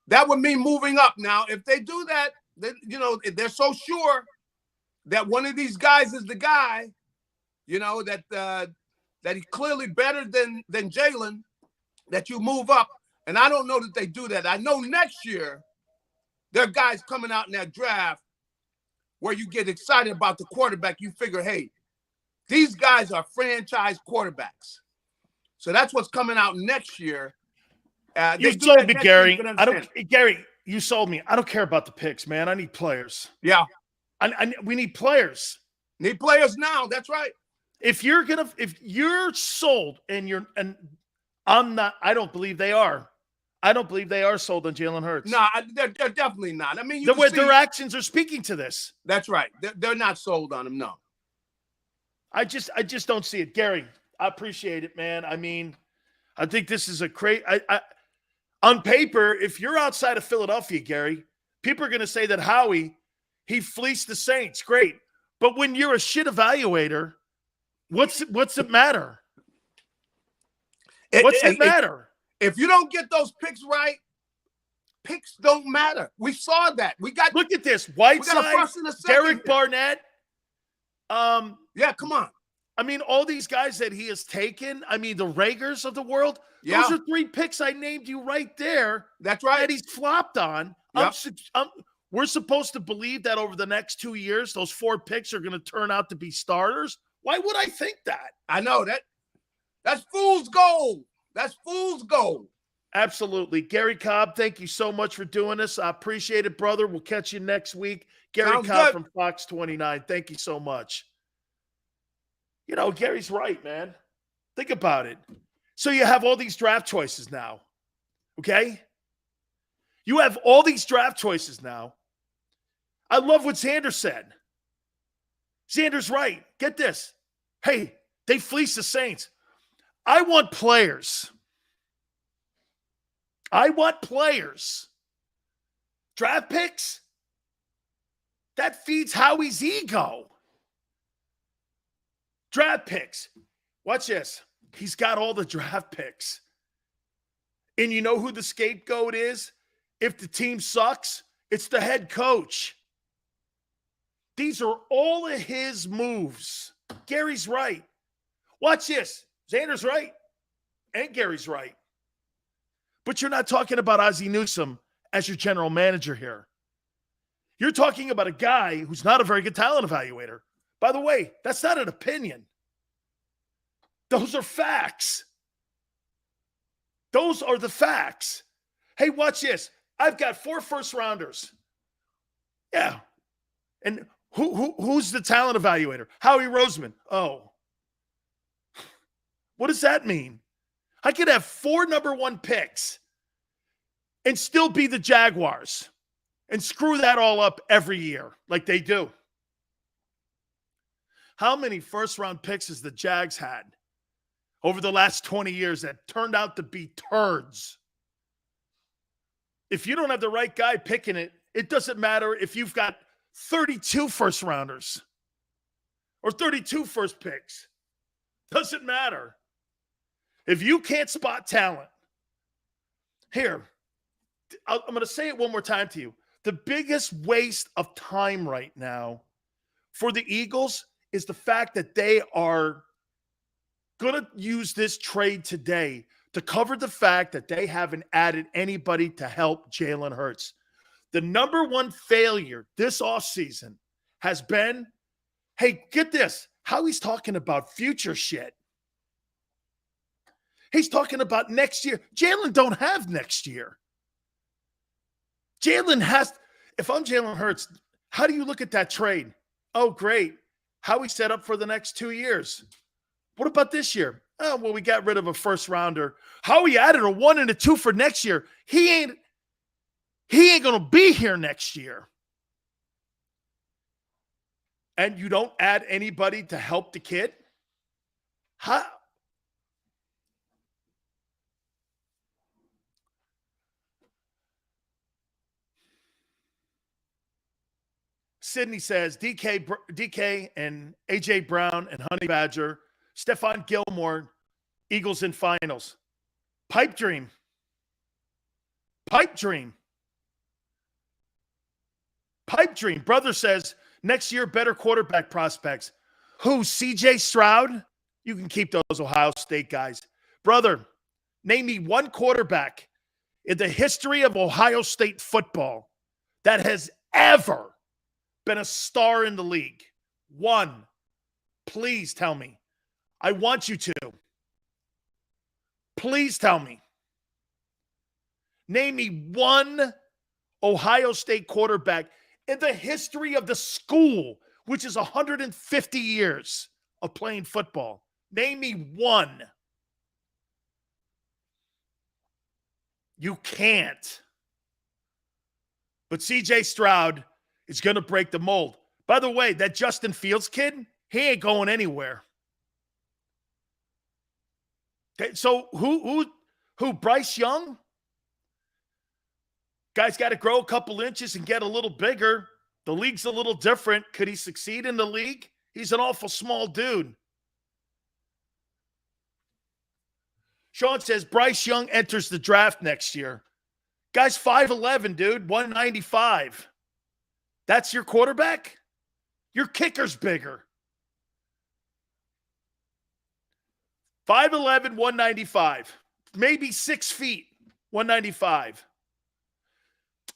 that would mean moving up. Now, if they do that, then if they're so sure that one of these guys is the guy, that he's clearly better than Jalen, that you move up. And I don't know that they do that. I know next year there are guys coming out in that draft where you get excited about the quarterback. You figure, hey, these guys are franchise quarterbacks. So that's what's coming out next year. You sold me, Gary. Gary, you sold me. I don't care about the picks, man. I need players. Yeah. We need players. Need players now. That's right. If you're sold and I'm not, I don't believe they are. I don't believe they are sold on Jalen Hurts. No, they're definitely not. I mean, their actions are speaking to this. That's right. They're not sold on him. No. I just don't see it, Gary. I appreciate it, man. I mean, I think this is a great. On paper, if you're outside of Philadelphia, Gary, people are going to say that Howie, he fleeced the Saints. Great, but when you're a shit evaluator, what's it matter? What's it matter? If you don't get those picks right, picks don't matter. We saw that. Look at this. we got a Whiteside, first and a second Derek here. Barnett. Yeah, come on. I mean, all these guys that he has taken, I mean, the Ragers of the world, Yeah. those are 3 picks I named you right there That's right. that he's flopped on. Yep. We're supposed to believe that over the next 2 years, those 4 picks are going to turn out to be starters. Why would I think that? I know that's fool's gold. That's fool's gold. Absolutely. Gary Cobb, thank you so much for doing this. I appreciate it, brother. We'll catch you next week. Gary Sounds Cobb good. from Fox 29. Thank you so much. You know, Gary's right, man. Think about it. So you have all these draft choices now, okay? You have all these draft choices now. I love what Xander said. Xander's right. Get this. Hey, they fleeced the Saints. I want players. I want players. Draft picks? That feeds Howie's ego. Draft picks. Watch this. He's got all the draft picks. And you know who the scapegoat is? If the team sucks, it's the head coach. These are all of his moves. Gary's right. Watch this. Xander's right. And Gary's right. But you're not talking about Ozzie Newsome as your general manager here. You're talking about a guy who's not a very good talent evaluator. By the way, that's not an opinion. Those are facts. Those are the facts. Hey, watch this. I've got 4 first-rounders. Yeah. And who's the talent evaluator? Howie Roseman. Oh. What does that mean? I could have 4 number 1 picks and still be the Jaguars and screw that all up every year like they do. How many first-round picks has the Jags had over the last 20 years that turned out to be turds? If you don't have the right guy picking it, it doesn't matter if you've got 32 first-rounders or 32 first picks. Doesn't matter. If you can't spot talent, here, I'm going to say it one more time to you. The biggest waste of time right now for the Eagles is the fact that they are going to use this trade today to cover the fact that they haven't added anybody to help Jalen Hurts. The number 1 failure this offseason has been, hey, get this, how he's talking about future shit. He's talking about next year. Jalen don't have next year. Jalen has, if I'm Jalen Hurts, how do you look at that trade? Oh, great. How we set up for the next 2 years. What about this year? Oh, well, we got rid of a first rounder. How we added a 1 and a 2 for next year. He ain't going to be here next year. And you don't add anybody to help the kid? How? Sydney says DK and AJ Brown and Honey Badger, Stephon Gilmore, Eagles in finals. Pipe dream. Pipe dream. Pipe dream. Brother says next year better quarterback prospects. Who? CJ Stroud? You can keep those Ohio State guys. Brother, name me one quarterback in the history of Ohio State football that has ever been a star in the league. One. Please tell me. I want you to. Please tell me. Name me one Ohio State quarterback in the history of the school, which is 150 years of playing football. Name me one. You can't. But CJ Stroud is going to break the mold. By the way, that Justin Fields kid, he ain't going anywhere. Okay, so who? Bryce Young? Guy's got to grow a couple inches and get a little bigger. The league's a little different. Could he succeed in the league? He's an awful small dude. Sean says Bryce Young enters the draft next year. Guy's 5'11", dude, 195. That's your quarterback? Your kicker's bigger. 5'11", 195. Maybe 6 feet, 195.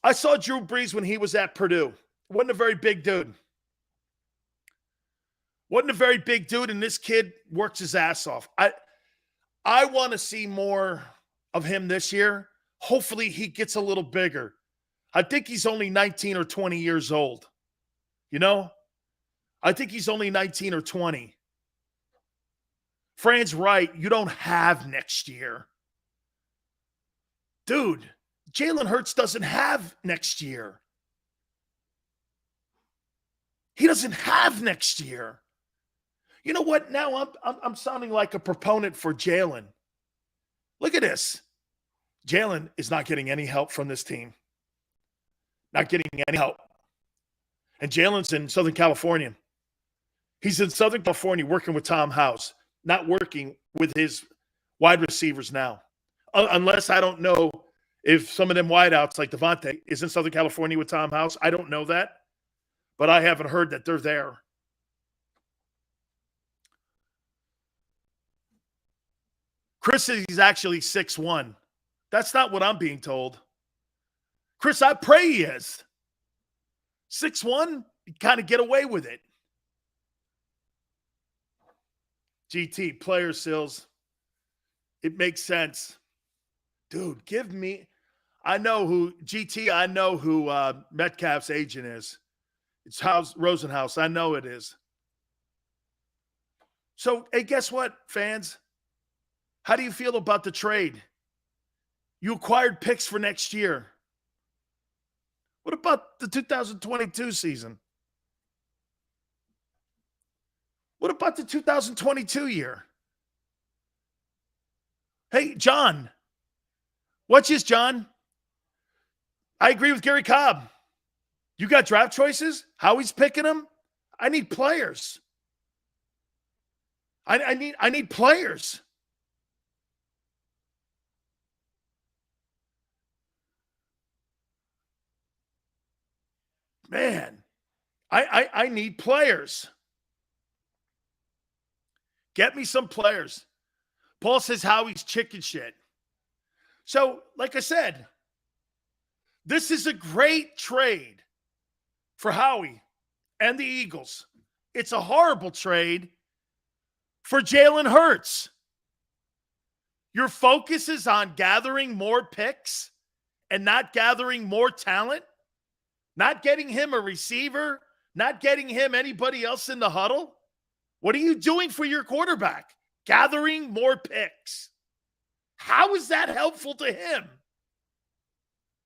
I saw Drew Brees when he was at Purdue. Wasn't a very big dude. Wasn't a very big dude, and this kid works his ass off. I want to see more of him this year. Hopefully he gets a little bigger. I think he's only 19 or 20 years old. You know? I think he's only 19 or 20. Fran's right. You don't have next year. Dude, Jalen Hurts doesn't have next year. He doesn't have next year. You know what? Now I'm sounding like a proponent for Jalen. Look at this. Jalen is not getting any help from this team. Not getting any help. And Jalen's in Southern California. He's in Southern California working with Tom House, not working with his wide receivers now. Unless I don't know if some of them wideouts like Devontae is in Southern California with Tom House. I don't know that. But I haven't heard that they're there. Chris says he's actually 6'1". That's not what I'm being told. Chris, I pray he is. 6'1", you kind of get away with it. GT, player Sills. It makes sense. Dude, give me – I know who Metcalf's agent is. It's Rosenhaus. I know it is. So, hey, guess what, fans? How do you feel about the trade? You acquired picks for next year. What about the 2022 season? What about the 2022 year? Hey, John. What's this, John? I agree with Gary Cobb. You got draft choices? Howie's picking them? I need players. I need players. Man, I need players. Get me some players. Paul says Howie's chicken shit. So, like I said, this is a great trade for Howie and the Eagles. It's a horrible trade for Jalen Hurts. Your focus is on gathering more picks and not gathering more talent, not getting him a receiver, not getting him anybody else in the huddle. What are you doing for your quarterback? Gathering more picks. How is that helpful to him?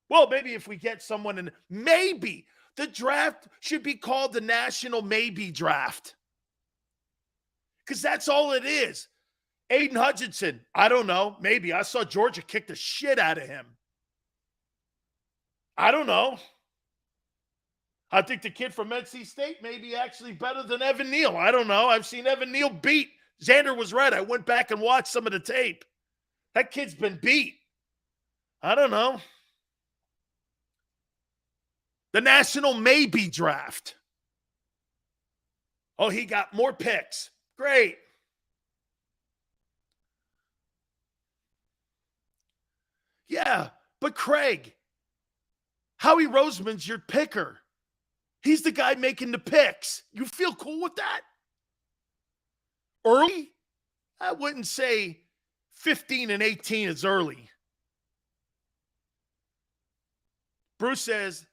Well, maybe if we get someone in, maybe the draft should be called the National Maybe Draft. Because that's all it is. Aiden Hutchinson, I don't know. Maybe. I saw Georgia kick the shit out of him. I don't know. I think the kid from NC State may be actually better than Evan Neal. I don't know. I've seen Evan Neal beat. Xander was right. I went back and watched some of the tape. That kid's been beat. I don't know. The National Maybe Draft. Oh, he got more picks. Great. Yeah, but Craig, Howie Roseman's your picker. He's the guy making the picks. You feel cool with that? Early? I wouldn't say 15 and 18 is early. Bruce says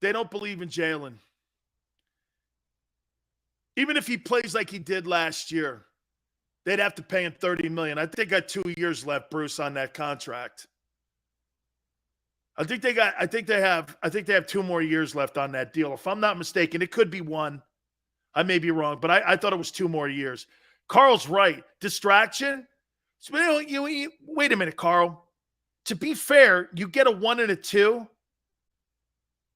they don't believe in Jalen. Even if he plays like he did last year, they'd have to pay him $30 million. I think they got 2 years left, Bruce, on that contract. I think they have 2 more years left on that deal. If I'm not mistaken, it could be 1. I may be wrong, but I thought it was 2 more years. Carl's right. Distraction. So, wait a minute, Carl. To be fair, you get a 1 and a 2,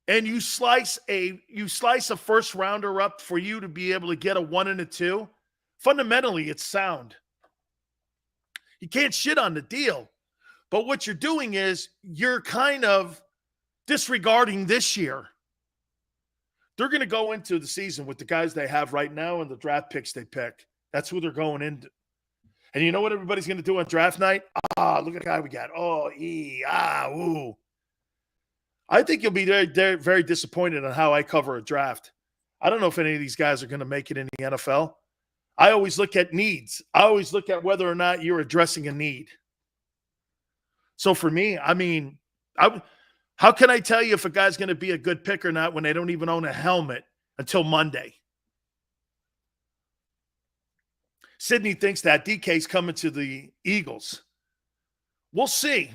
and you slice a first rounder up for you to be able to get a 1 and a 2. Fundamentally, it's sound. You can't shit on the deal. But what you're doing is you're kind of disregarding this year. They're going to go into the season with the guys they have right now and the draft picks they pick. That's who they're going into. And you know what everybody's going to do on draft night? Look at the guy we got. Ooh. I think you'll be very, very disappointed on how I cover a draft. I don't know if any of these guys are going to make it in the NFL. I always look at needs. I always look at whether or not you're addressing a need. So for me, I mean, how can I tell you if a guy's going to be a good pick or not when they don't even own a helmet until Monday? Sydney thinks that DK's coming to the Eagles. We'll see.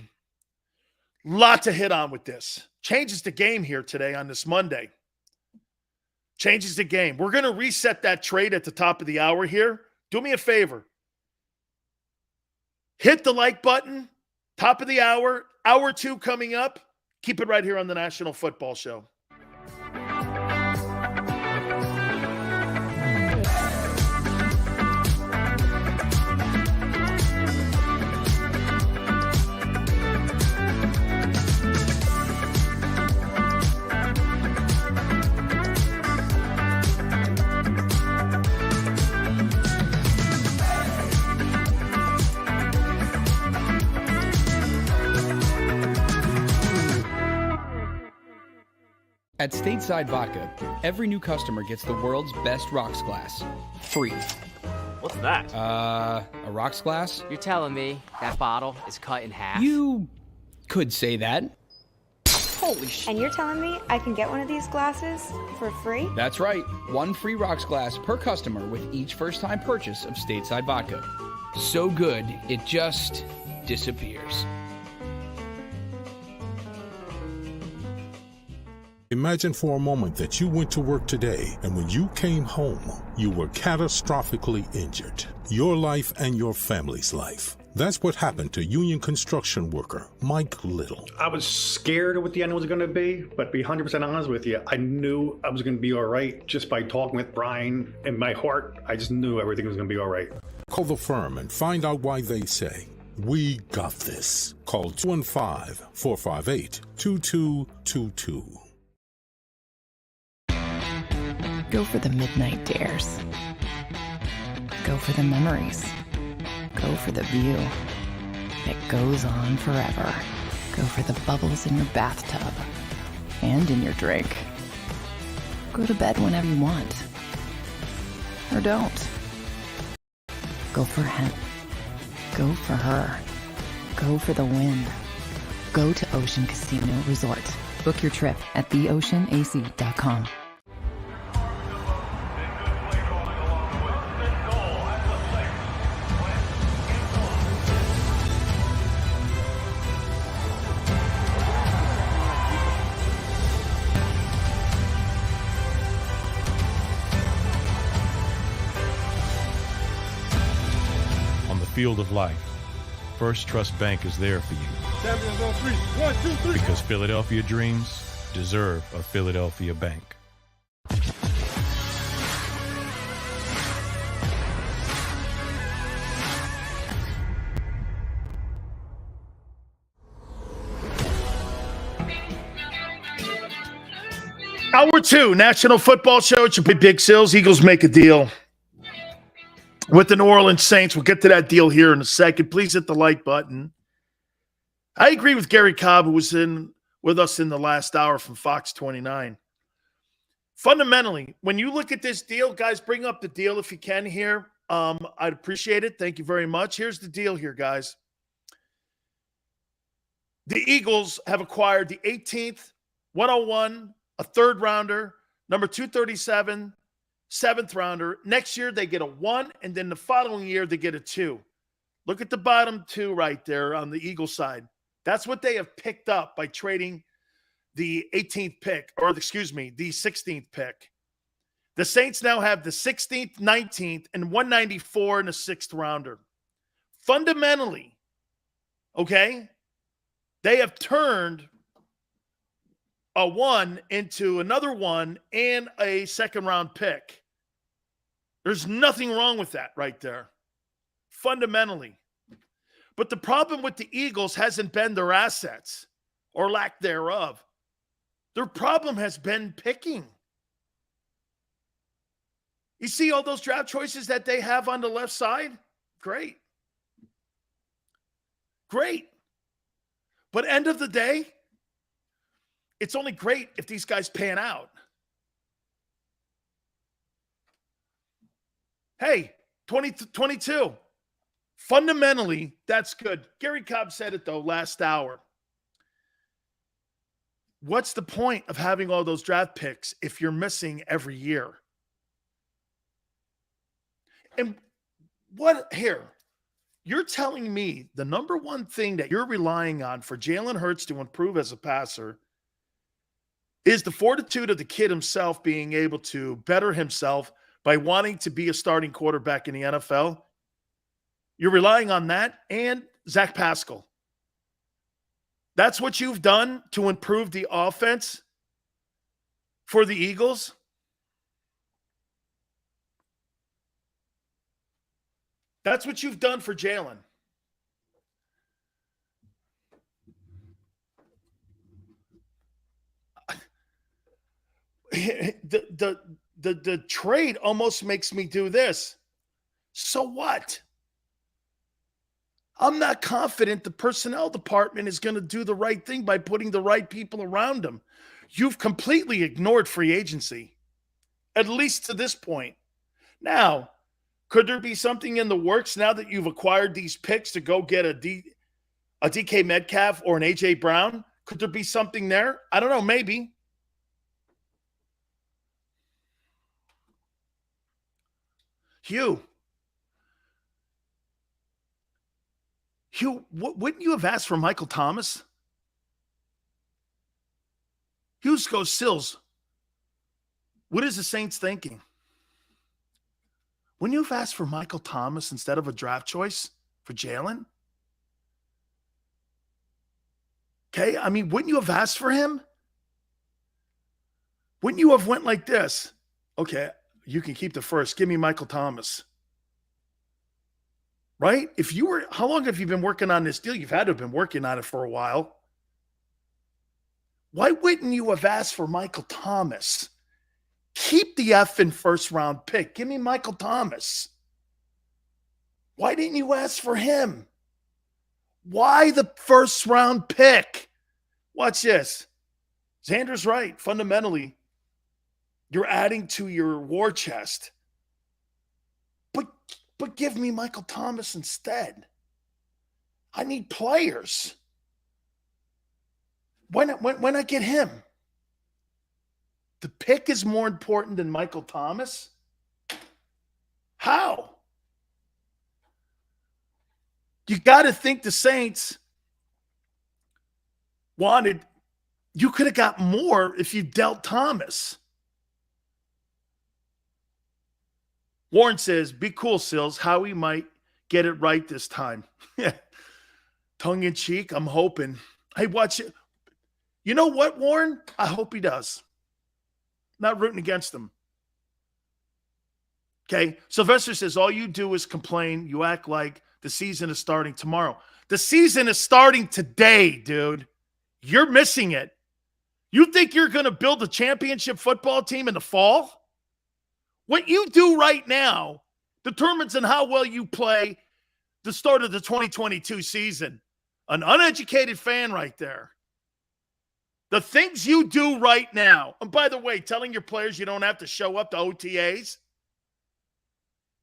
Lot to hit on with this. Changes the game here today on this Monday. Changes the game. We're going to reset that trade at the top of the hour here. Do me a favor. Hit the like button. Top of the hour. Hour 2 coming up. Keep it right here on the National Football Show. At Stateside Vodka, every new customer gets the world's best rocks glass, free. What's that? A rocks glass? You're telling me that bottle is cut in half? You could say that. Holy shit. And you're telling me I can get one of these glasses for free? That's right. One free rocks glass per customer with each first-time purchase of Stateside Vodka. So good, it just disappears. Imagine for a moment that you went to work today and when you came home, you were catastrophically injured. Your life and your family's life. That's what happened to union construction worker Mike Little. I was scared of what the end was going to be, but to be 100% honest with you, I knew I was going to be all right just by talking with Brian. In my heart, I just knew everything was going to be all right. Call the firm and find out why they say, "We got this." Call 215-458-2222. Go for the midnight dares. Go for the memories. Go for the view that goes on forever. Go for the bubbles in your bathtub and in your drink. Go to bed whenever you want. Or don't. Go for him. Go for her. Go for the win. Go to Ocean Casino Resort. Book your trip at theoceanac.com. Field of life, First Trust Bank is there for you. Champions on 3. 1, 2, 3. Because Philadelphia dreams deserve a Philadelphia bank. Hour 2, National Football Show. It's your Big Sills. Eagles make a deal with the New Orleans Saints. We'll get to that deal here in a second. Please hit the like button. I agree with Gary Cobb, who was in with us in the last hour from Fox 29. Fundamentally, when you look at this deal, guys, bring up the deal if you can here. I'd appreciate it. Thank you very much. Here's the deal here, guys. The Eagles have acquired the 18th, 101, a third rounder, number 237, seventh rounder. Next year, they get a 1, and then the following year, they get a 2. Look at the bottom 2 right there on the Eagle side. That's what they have picked up by trading the 18th pick, or excuse me, the 16th pick. The Saints now have the 16th, 19th, and 194 and a 6th rounder. Fundamentally, okay, they have turned a 1 into another 1 and a second-round pick. There's nothing wrong with that right there, fundamentally. But the problem with the Eagles hasn't been their assets or lack thereof. Their problem has been picking. You see all those draft choices that they have on the left side? Great. Great. But end of the day, it's only great if these guys pan out. Hey, 2022. Fundamentally, that's good. Gary Cobb said it, though, last hour. What's the point of having all those draft picks if you're missing every year? And what here? You're telling me the number one thing that you're relying on for Jalen Hurts to improve as a passer is the fortitude of the kid himself being able to better himself by wanting to be a starting quarterback in the NFL? You're relying on that and Zach Pascal. That's what you've done to improve the offense for the Eagles? That's what you've done for Jalen. The trade almost makes me do this. So what? I'm not confident the personnel department is going to do the right thing by putting the right people around them. You've completely ignored free agency, at least to this point. Now, could there be something in the works now that you've acquired these picks to go get a DK Metcalf or an A.J. Brown? Could there be something there? I don't know, maybe. Hugh, wouldn't you have asked for Michael Thomas? Hugh goes, Sills, what is the Saints thinking? Wouldn't you have asked for Michael Thomas instead of a draft choice for Jalen? Okay, I mean, wouldn't you have asked for him? Wouldn't you have went like this? Okay, you can keep the first. Give me Michael Thomas. Right? How long have you been working on this deal? You've had to have been working on it for a while. Why wouldn't you have asked for Michael Thomas? Keep the effing first round pick. Give me Michael Thomas. Why didn't you ask for him? Why the first round pick? Watch this. Xander's right. Fundamentally, you're adding to your war chest. But give me Michael Thomas instead. I need players. Why not get him? The pick is more important than Michael Thomas? How? You got to think the Saints wanted, you could have got more if you dealt Thomas. Warren says, be cool, Sills. Howie might get it right this time. Tongue in cheek, I'm hoping. Hey, watch it. You know what, Warren? I hope he does. Not rooting against him. Okay, Sylvester says, all you do is complain. You act like the season is starting tomorrow. The season is starting today, dude. You're missing it. You think you're going to build a championship football team in the fall? What you do right now determines on how well you play the start of the 2022 season. An uneducated fan right there. The things you do right now, and by the way, telling your players you don't have to show up to OTAs.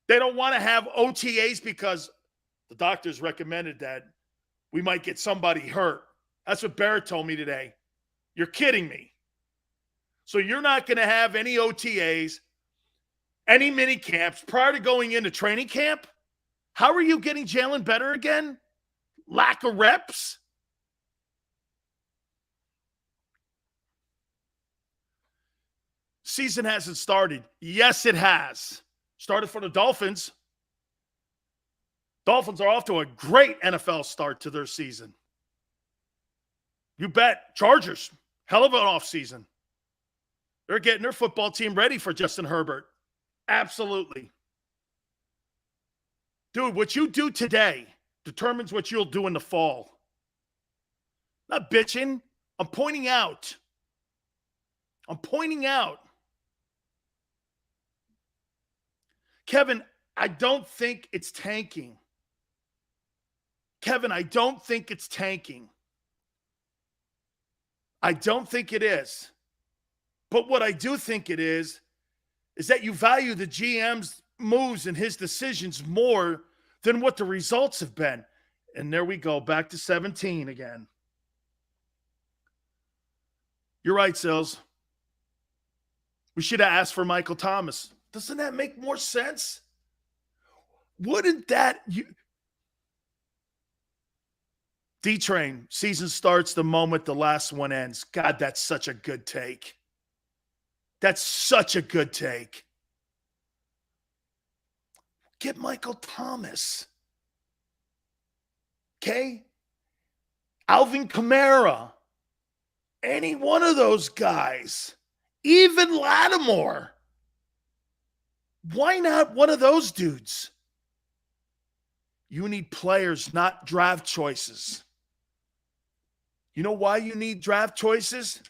They don't want to have OTAs because the doctors recommended that we might get somebody hurt. That's what Barrett told me today. You're kidding me. So you're not going to have any OTAs, any mini camps prior to going into training camp? How are you getting Jalen better again? Lack of reps? Season hasn't started. Yes, it has. Started for the Dolphins. Dolphins are off to a great NFL start to their season. You bet. Chargers, hell of an offseason. They're getting their football team ready for Justin Herbert. Absolutely. Dude, what you do today determines what you'll do in the fall. Not bitching. I'm pointing out. Kevin, I don't think it's tanking. I don't think it is. But what I do think it is that you value the GM's moves and his decisions more than what the results have been. And there we go, back to 17 again. You're right, Sills. We should have asked for Michael Thomas. Doesn't that make more sense? Wouldn't that D-Train, season starts the moment the last one ends. God, that's such a good take. Get Michael Thomas. Okay? Alvin Kamara. Any one of those guys. Even Lattimore. Why not one of those dudes? You need players, not draft choices. You know why you need draft choices?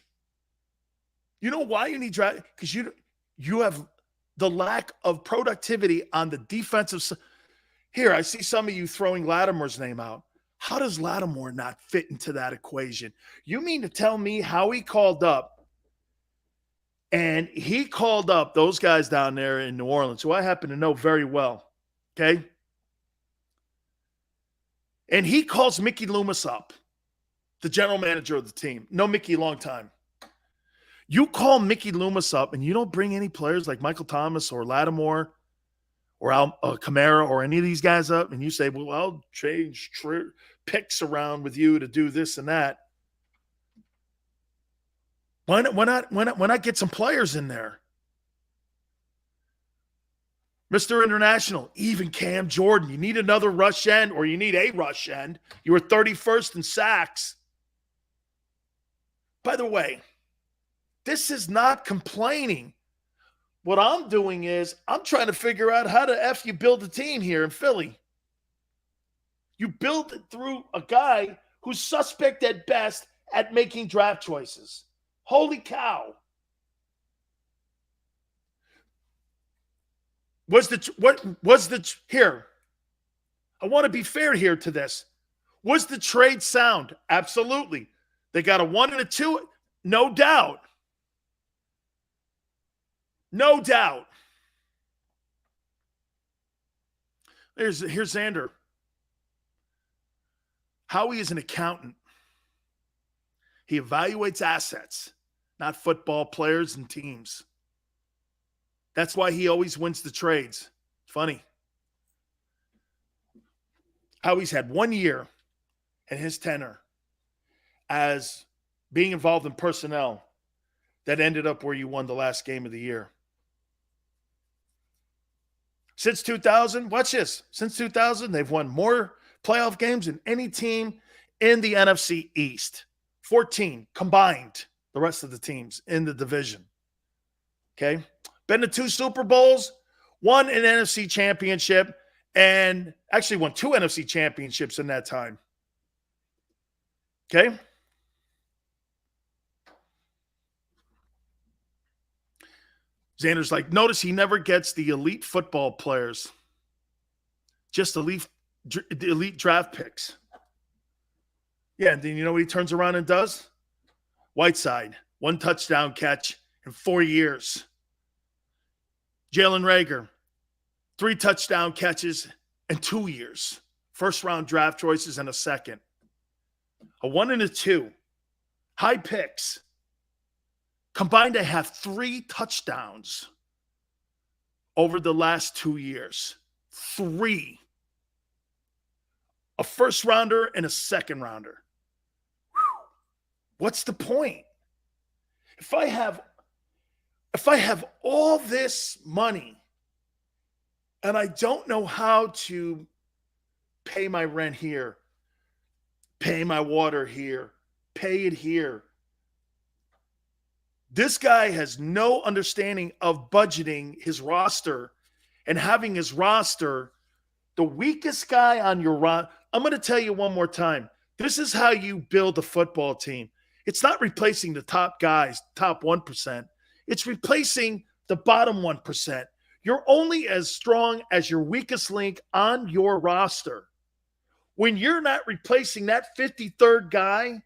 Because you have the lack of productivity on the defensive side. Here, I see some of you throwing Lattimore's name out. How does Lattimore not fit into that equation? You mean to tell me Howie called up, and he called up those guys down there in New Orleans, who I happen to know very well, okay? And he calls Mickey Loomis up, the general manager of the team. Know Mickey a long time. You call Mickey Loomis up, and you don't bring any players like Michael Thomas or Lattimore or Kamara or any of these guys up, and you say, well, I'll change picks around with you to do this and that. Why not get some players in there? Mr. International, even Cam Jordan. You need another rush end, or you need a rush end. You were 31st in sacks. By the way, this is not complaining. What I'm doing is I'm trying to figure out how to F you build a team here in Philly. You build it through a guy who's suspect at best at making draft choices. Holy cow. Here, I want to be fair here to this. Was the trade sound? Absolutely. They got a 1 and a 2, no doubt. No doubt. Here's Xander. Howie is an accountant. He evaluates assets, not football players and teams. That's why he always wins the trades. Funny. Howie's had 1 year in his tenure as being involved in personnel that ended up where you won the last game of the year. Since 2000, watch this. Since 2000, they've won more playoff games than any team in the NFC East. 14 combined, the rest of the teams in the division. Okay? Been to 2 Super Bowls, won an NFC championship, and actually won 2 NFC championships in that time. Okay? Xander's like, notice he never gets the elite football players, just elite draft picks. Yeah, and then you know what he turns around and does? Whiteside, 1 touchdown catch in 4 years. Jalen Reagor, 3 touchdown catches in 2 years. First-round draft choices and a second. A 1 and a 2. High picks. Combined to have 3 touchdowns over the last 2 years. 3. A first-rounder and a second-rounder. What's the point? If I have all this money and I don't know how to pay my rent here, pay my water here, pay it here. This guy has no understanding of budgeting his roster and having his roster, the weakest guy on your roster, I'm going to tell you one more time. This is how you build a football team. It's not replacing the top guys, top 1%. It's replacing the bottom 1%. You're only as strong as your weakest link on your roster. When you're not replacing that 53rd guy,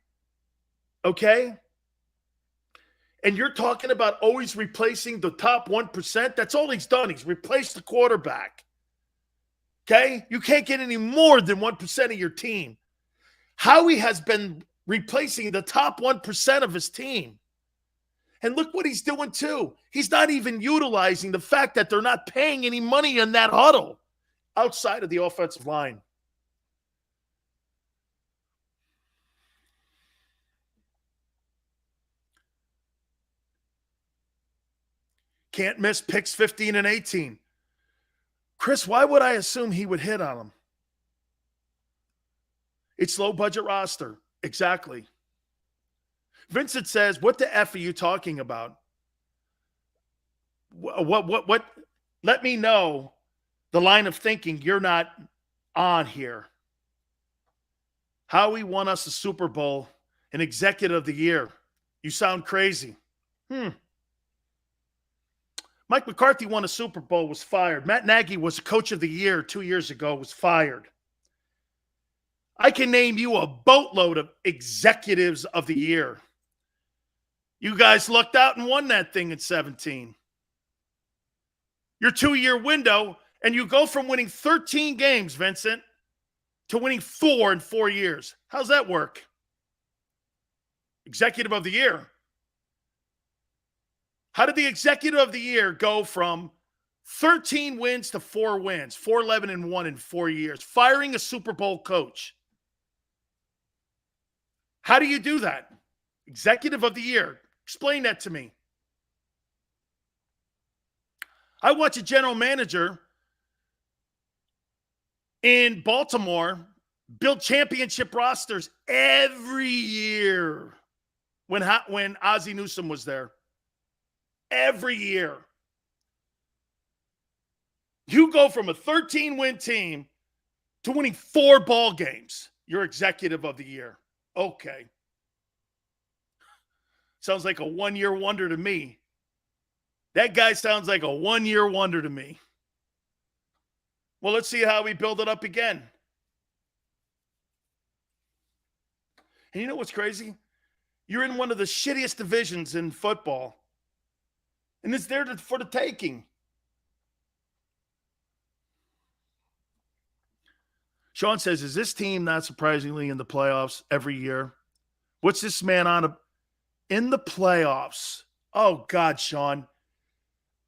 okay, and you're talking about always replacing the top 1%, that's all he's done. He's replaced the quarterback. Okay? You can't get any more than 1% of your team. Howie has been replacing the top 1% of his team. And look what he's doing too. He's not even utilizing the fact that they're not paying any money in that huddle outside of the offensive line. Can't miss picks 15 and 18. Chris, why would I assume he would hit on them? It's low budget roster. Exactly. Vincent says, what the F are you talking about? What? Let me know the line of thinking you're not on here. Howie won us a Super Bowl, an executive of the year. You sound crazy. Mike McCarthy won a Super Bowl, was fired. Matt Nagy was coach of the year 2 years ago, was fired. I can name you a boatload of executives of the year. You guys lucked out and won that thing in 17. Your 2-year window, and you go from winning 13 games, Vincent, to winning 4 in 4 years. How's that work? Executive of the year. How did the executive of the year go from 13 wins to 4 wins, 4-11-1 in 4 years, firing a Super Bowl coach? How do you do that? Executive of the year. Explain that to me. I watch a general manager in Baltimore build championship rosters every year when Ozzie Newsome was there. Every year. You go from a 13-win team to winning 4 ball games. You're executive of the year. Okay. Sounds like a one-year wonder to me. That guy sounds like a one-year wonder to me. Well, let's see how we build it up again. And you know what's crazy? You're in one of the shittiest divisions in football. And it's there for the taking. Sean says, is this team not surprisingly in the playoffs every year? What's this man on in the playoffs? Oh, God, Sean.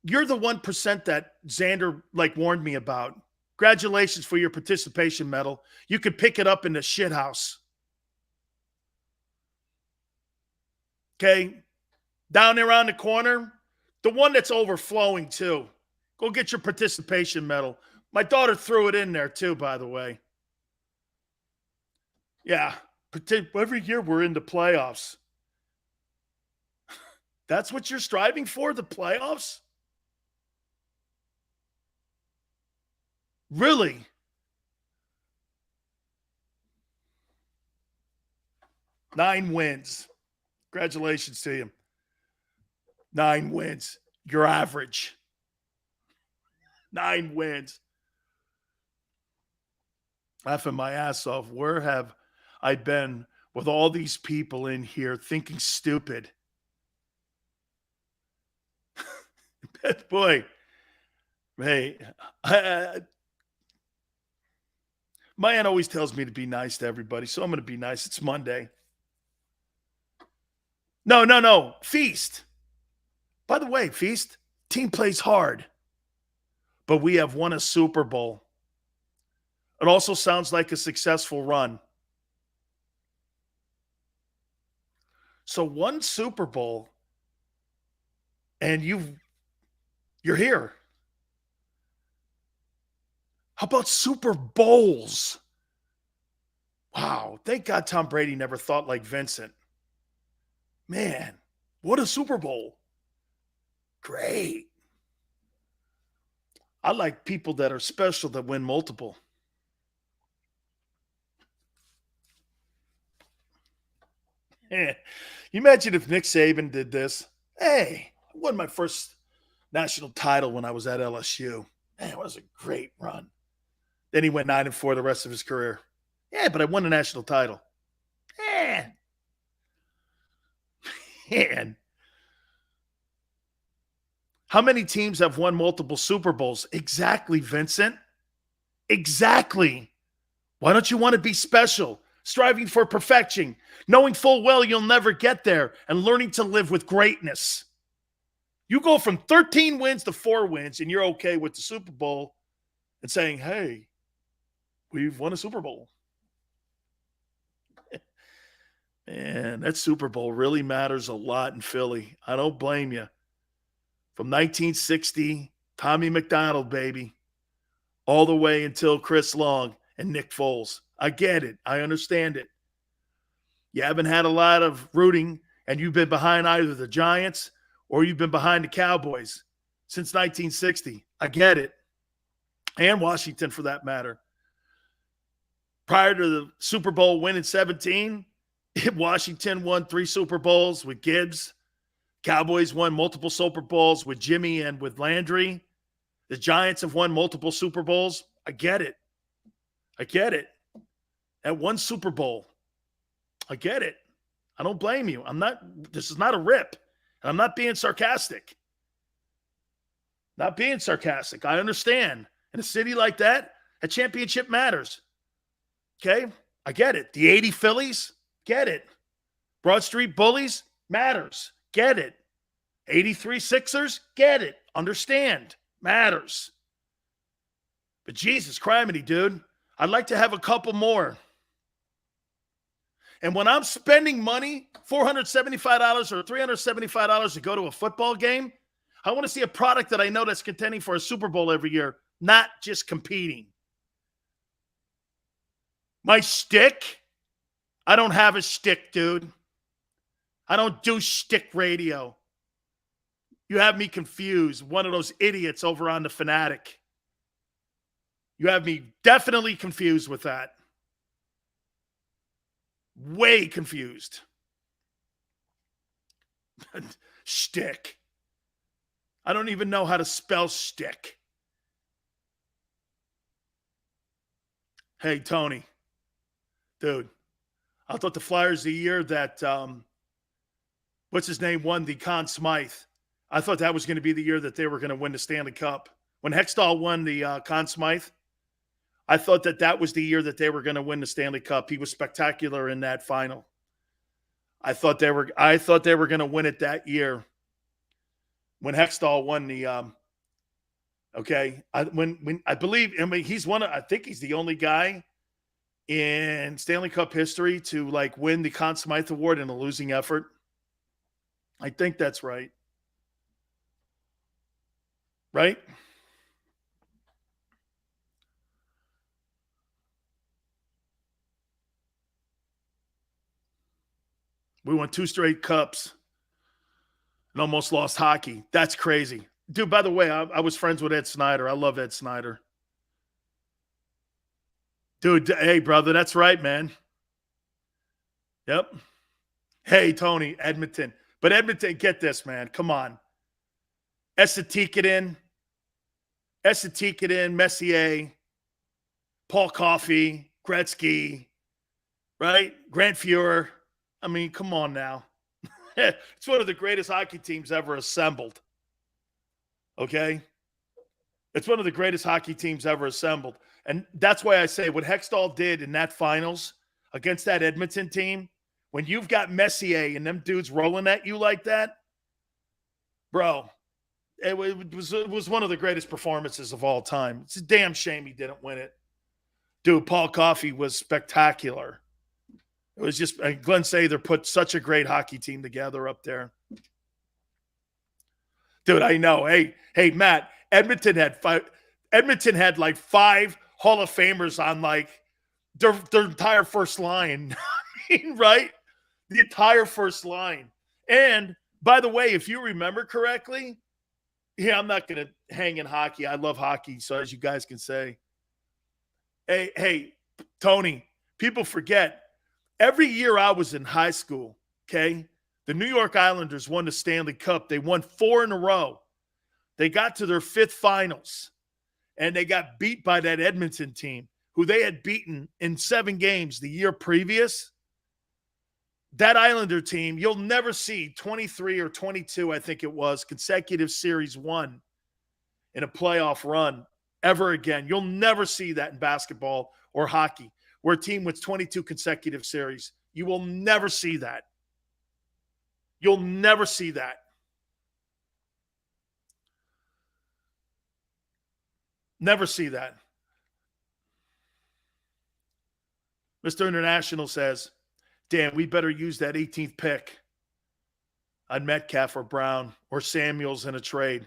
You're the 1% that Xander warned me about. Congratulations for your participation medal. You could pick it up in the shithouse. Okay? Down there on the corner, the one that's overflowing too. Go get your participation medal. My daughter threw it in there too, by the way. Yeah. Every year we're in the playoffs. That's what you're striving for, the playoffs? Really? Nine wins. Congratulations to you. 9 wins. You're average. 9 wins. Laughing my ass off. Where have I been with all these people in here thinking stupid? Boy. Hey, my aunt always tells me to be nice to everybody, so I'm going to be nice. It's Monday. No. Feast. By the way, Feast, team plays hard, but we have won a Super Bowl. It also sounds like a successful run. So 1 Super Bowl, and you're here. How about Super Bowls? Wow, thank God Tom Brady never thought like Vincent. Man, what a Super Bowl. Great. I like people that are special that win multiple. You imagine if Nick Saban did this. Hey, I won my first national title when I was at LSU. Man, it was a great run. Then he went 9-4 the rest of his career. Yeah, but I won a national title. Man. How many teams have won multiple Super Bowls? Exactly, Vincent. Exactly. Why don't you want to be special? Striving for perfection, knowing full well you'll never get there, and learning to live with greatness. You go from 13 wins to 4 wins, and you're okay with the Super Bowl and saying, hey, we've won a Super Bowl. Man, that Super Bowl really matters a lot in Philly. I don't blame you. From 1960, Tommy McDonald, baby, all the way until Chris Long and Nick Foles. I get it. I understand it. You haven't had a lot of rooting, and you've been behind either the Giants or you've been behind the Cowboys since 1960. I get it. And Washington, for that matter. Prior to the Super Bowl win in 17, Washington won 3 Super Bowls with Gibbs. Cowboys won multiple Super Bowls with Jimmy and with Landry. The Giants have won multiple Super Bowls. I get it. I get it. At one Super Bowl. I get it. I don't blame you. This is not a rip. I'm not being sarcastic. Not being sarcastic. I understand. In a city like that, a championship matters. Okay? I get it. The 80 Phillies, get it. Broad Street Bullies, matters. Get it. 83 Sixers, get it. Understand. Matters. But Jesus criminy, dude. I'd like to have a couple more. And when I'm spending money, $475 or $375 to go to a football game, I want to see a product that I know that's contending for a Super Bowl every year, not just competing. My shtick? I don't have a shtick, dude. I don't do shtick radio. You have me confused. One of those idiots over on The Fanatic. You have me definitely confused with that. Way confused. Shtick. I don't even know how to spell shtick. Hey, Tony. Dude, I thought the Flyers the year that, what's his name, won the Conn Smythe. I thought that was going to be the year that they were going to win the Stanley Cup. When Hextall won the Conn Smythe, I thought that was the year that they were going to win the Stanley Cup. He was spectacular in that final. I thought they were going to win it that year. When Hextall won the I believe, I mean, I think he's the only guy in Stanley Cup history to win the Conn Smythe Award in a losing effort. I think that's right. Right? We won 2 straight cups and almost lost hockey. That's crazy. Dude, by the way, I was friends with Ed Snyder. I love Ed Snyder. Dude, hey, brother, that's right, man. Yep. Hey, Tony, Edmonton. But Edmonton, get this, man. Come on. Esatikanen, Messier, Paul Coffey, Gretzky, right? Grant Fuhrer. I mean, come on now. It's one of the greatest hockey teams ever assembled. Okay? It's one of the greatest hockey teams ever assembled. And that's why I say what Hextall did in that finals against that Edmonton team, when you've got Messier and them dudes rolling at you like that, bro, it was one of the greatest performances of all time. It's a damn shame he didn't win it. Dude, Paul Coffey was spectacular. It was just Glenn Sather put such a great hockey team together up there. Dude, I know. Hey, Matt, Edmonton had 5 Hall of Famers on their entire first line. I mean, right? The entire first line. And by the way, if you remember correctly, I'm not going to hang in hockey. I love hockey, so as you guys can say. Hey, Tony, people forget. Every year I was in high school, okay? The New York Islanders won the Stanley Cup. They won 4 in a row. They got to their 5th finals, and they got beat by that Edmonton team, who they had beaten in 7 games the year previous. That Islander team, you'll never see 23 or 22, I think it was, consecutive series won in a playoff run ever again. You'll never see that in basketball or hockey, where a team wins 22 consecutive series. You will never see that. You'll never see that. Never see that. Mr. International says, Dan, we better use that 18th pick on Metcalf or Brown or Samuels in a trade.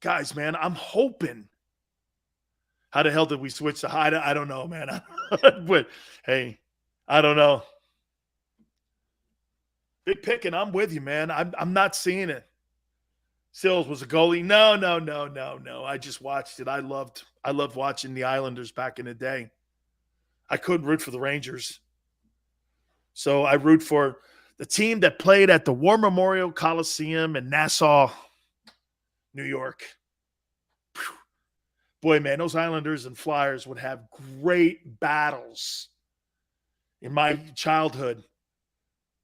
Guys, man, I'm hoping. How the hell did we switch to high? I don't know, man. But, hey, I don't know. Big pick, and I'm with you, man. I'm not seeing it. Sills was a goalie. No. I just watched it. I loved watching the Islanders back in the day. I couldn't root for the Rangers. So I root for the team that played at the War Memorial Coliseum in Nassau, New York. Whew. Boy, man, those Islanders and Flyers would have great battles in my childhood.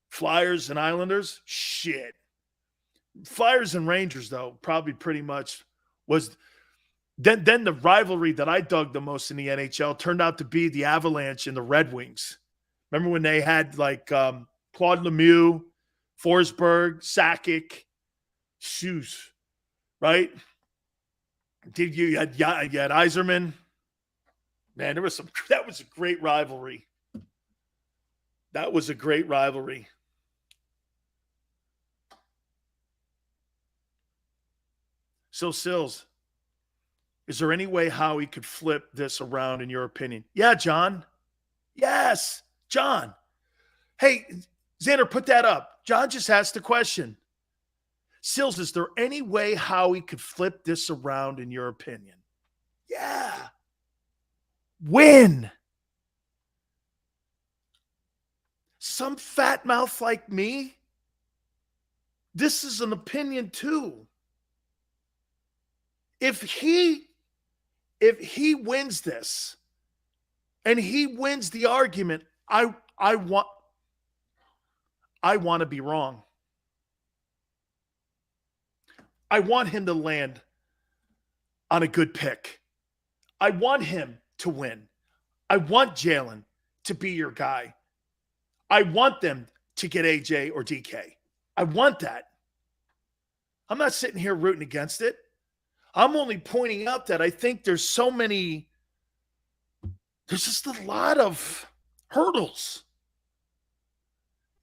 Flyers and Islanders, shit. Flyers and Rangers, though, probably pretty much was then the rivalry that I dug the most in the NHL turned out to be the Avalanche and the Red Wings. Remember when they had like Claude Lemieux, Forsberg, Sakic, Shoes, right? You had Yzerman. Man, that was a great rivalry. That was a great rivalry. So, Sills, is there any way Howie could flip this around in your opinion? Yeah, John. Yes, John. Hey, Xander, put that up. John just asked the question. Sills, is there any way Howie could flip this around in your opinion? Yeah. Win. Some fat mouth like me? This is an opinion too. If he wins this and he wins the argument, I want to be wrong. I want him to land on a good pick. I want him to win. I want Jalen to be your guy. I want them to get AJ or DK. I want that. I'm not sitting here rooting against it. I'm only pointing out that I think there's just a lot of hurdles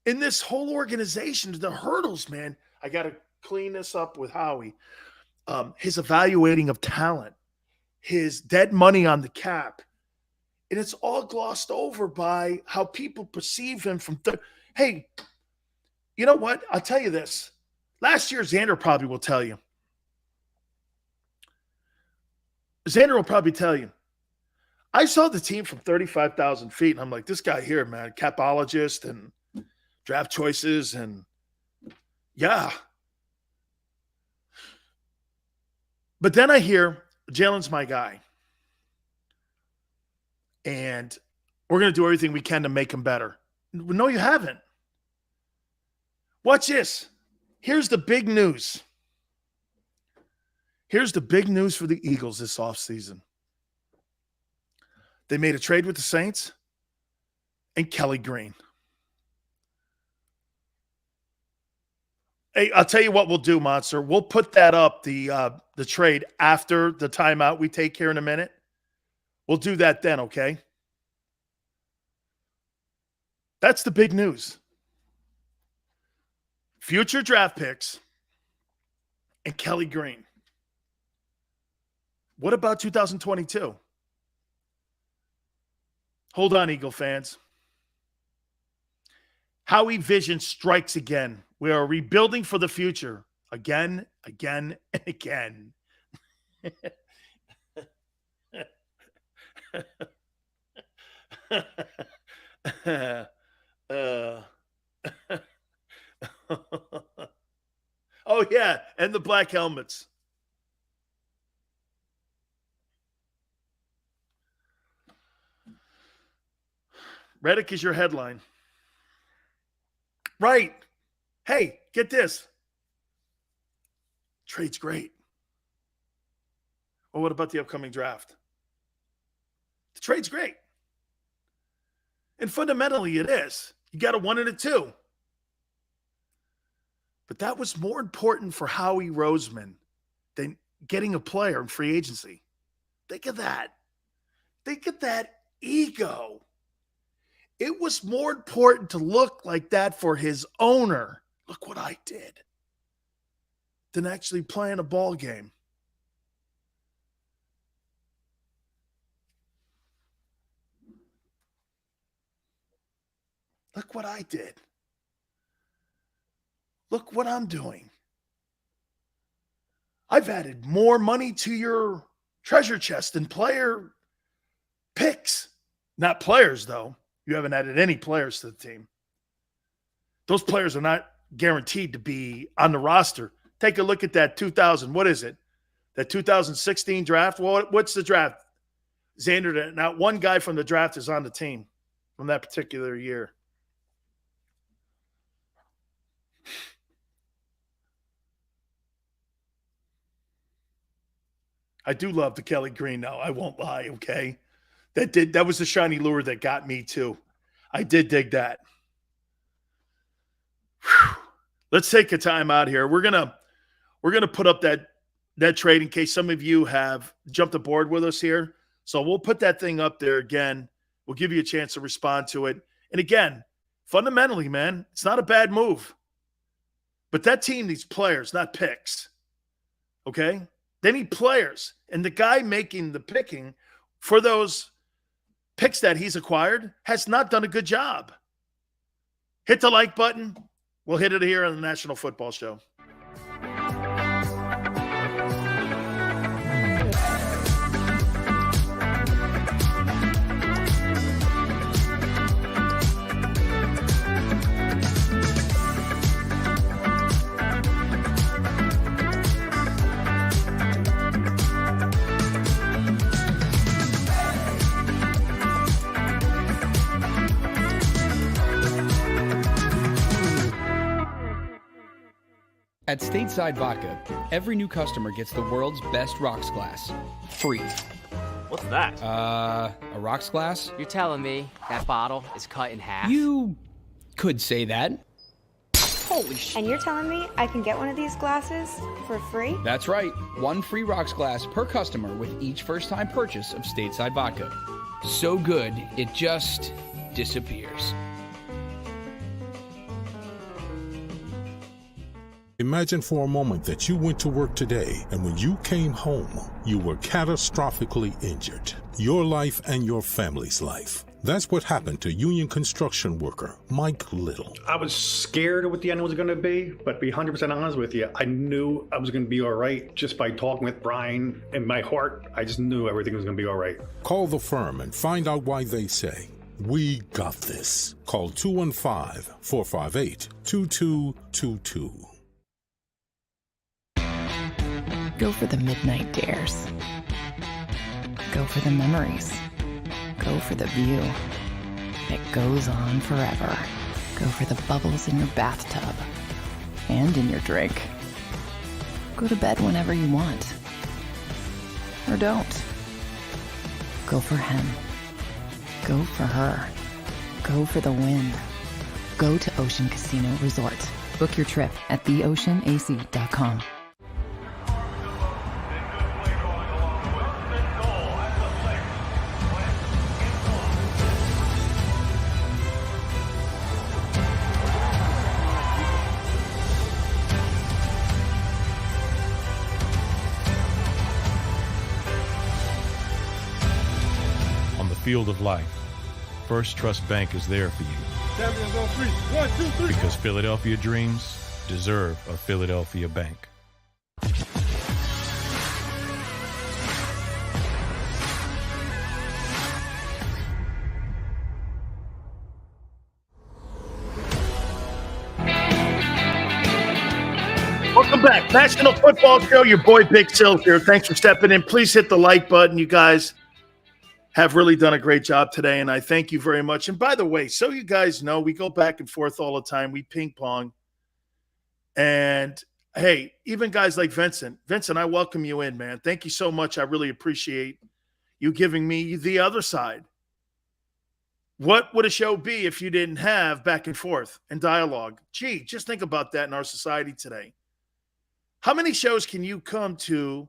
in this whole organization. The hurdles, man. I got to clean this up with Howie. His evaluating of talent, his dead money on the cap. And it's all glossed over by how people perceive him from hey, you know what? I'll tell you this. Last year, Xander probably will tell you. Xander will probably tell you. I saw the team from 35,000 feet, and I'm like, this guy here, man, capologist and draft choices, and yeah. But then I hear Jalen's my guy. And we're going to do everything we can to make him better. No, you haven't. Watch this. Here's the big news. Here's the big news for the Eagles this offseason. They made a trade with the Saints and Kelly Green. Hey, I'll tell you what we'll do, Monster. We'll put that up, the trade, after the timeout we take here in a minute. We'll do that then, okay? That's the big news. Future draft picks and Kelly Green. What about 2022? Hold on, Eagle fans. Howie Vision strikes again. We are rebuilding for the future. Again, and again. Oh, yeah, and the black helmets. Reddick is your headline. Right. Hey, get this. Trade's great. Well, what about the upcoming draft? The trade's great. And fundamentally, it is. You got a 1 and a 2. But that was more important for Howie Roseman than getting a player in free agency. Think of that. Think of that ego. It was more important to look like that for his owner. Look what I did. Than actually playing a ball game. Look what I did. Look what I'm doing. I've added more money to your treasure chest than player picks. Not players, though. You haven't added any players to the team. Those players are not guaranteed to be on the roster. Take a look at that 2000. What is it? That 2016 draft? Well, what's the draft? Xander, not one guy from the draft is on the team from that particular year. I do love the Kelly Green now. I won't lie, okay? That was the shiny lure that got me too. I did dig that. Whew. Let's take a time out here. We're gonna put up that trade in case some of you have jumped aboard with us here. So we'll put that thing up there again. We'll give you a chance to respond to it. And again, fundamentally, man, it's not a bad move. But that team needs players, not picks. Okay? They need players. And the guy making the picking for those picks that he's acquired has not done a good job. Hit the like button. We'll hit it here on the National Football Show. At Stateside Vodka, every new customer gets the world's best rocks glass, free. What's that? A rocks glass? You're telling me that bottle is cut in half? You could say that. Holy shit. And you're telling me I can get one of these glasses for free? That's right. One free rocks glass per customer with each first-time purchase of Stateside Vodka. So good, it just disappears. Imagine for a moment that you went to work today and when you came home, you were catastrophically injured. Your life and your family's life. That's what happened to union construction worker Mike Little. I was scared of what the end was going to be, but to be 100% honest with you, I knew I was going to be all right just by talking with Brian. In my heart, I just knew everything was going to be all right. Call the firm and find out why they say, "We got this." Call 215-458-2222. Go for the midnight dares. Go for the memories. Go for the view that goes on forever. Go for the bubbles in your bathtub and in your drink. Go to bed whenever you want. Or don't. Go for him. Go for her. Go for the win. Go to Ocean Casino Resort. Book your trip at theoceanac.com. Field of life, First Trust Bank is there for you. Champions on 3. 1, 2, 3. Because Philadelphia dreams deserve a Philadelphia bank. back. National Football Show. Your boy Big Sills here. Thanks for stepping in. Please hit the like button. You guys have really done a great job today, and I thank you very much. And by the way, so you guys know, we go back and forth all the time. We ping pong. And, hey, even guys like Vincent. Vincent, I welcome you in, man. Thank you so much. I really appreciate you giving me the other side. What would a show be if you didn't have back and forth and dialogue? Gee, just think about that in our society today. How many shows can you come to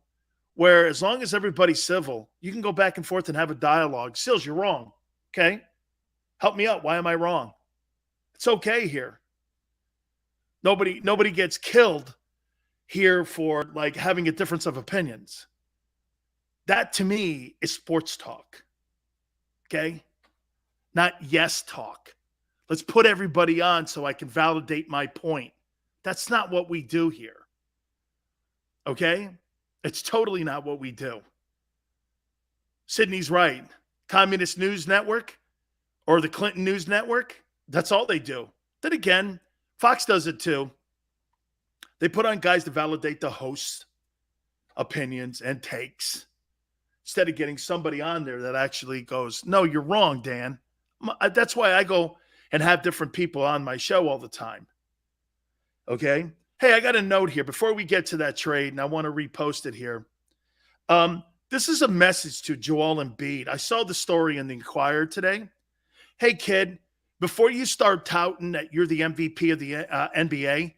where as long as everybody's civil, you can go back and forth and have a dialogue? Sills, you're wrong. Okay? Help me out. Why am I wrong? It's okay here. Nobody gets killed here for like having a difference of opinions. That to me is sports talk. Okay? Not yes talk. Let's put everybody on so I can validate my point. That's not what we do here. Okay? It's totally not what we do. Sydney's right. Communist News Network or the Clinton News Network, that's all they do. Then again, Fox does it too. They put on guys to validate the host's opinions and takes instead of getting somebody on there that actually goes, no, you're wrong, Dan. That's why I go and have different people on my show all the time. Okay? Hey, I got a note here before we get to that trade, and I want to repost it here. This is a message to Joel Embiid. I saw the story in the Inquirer today. Hey, kid, before you start touting that you're the MVP of the NBA,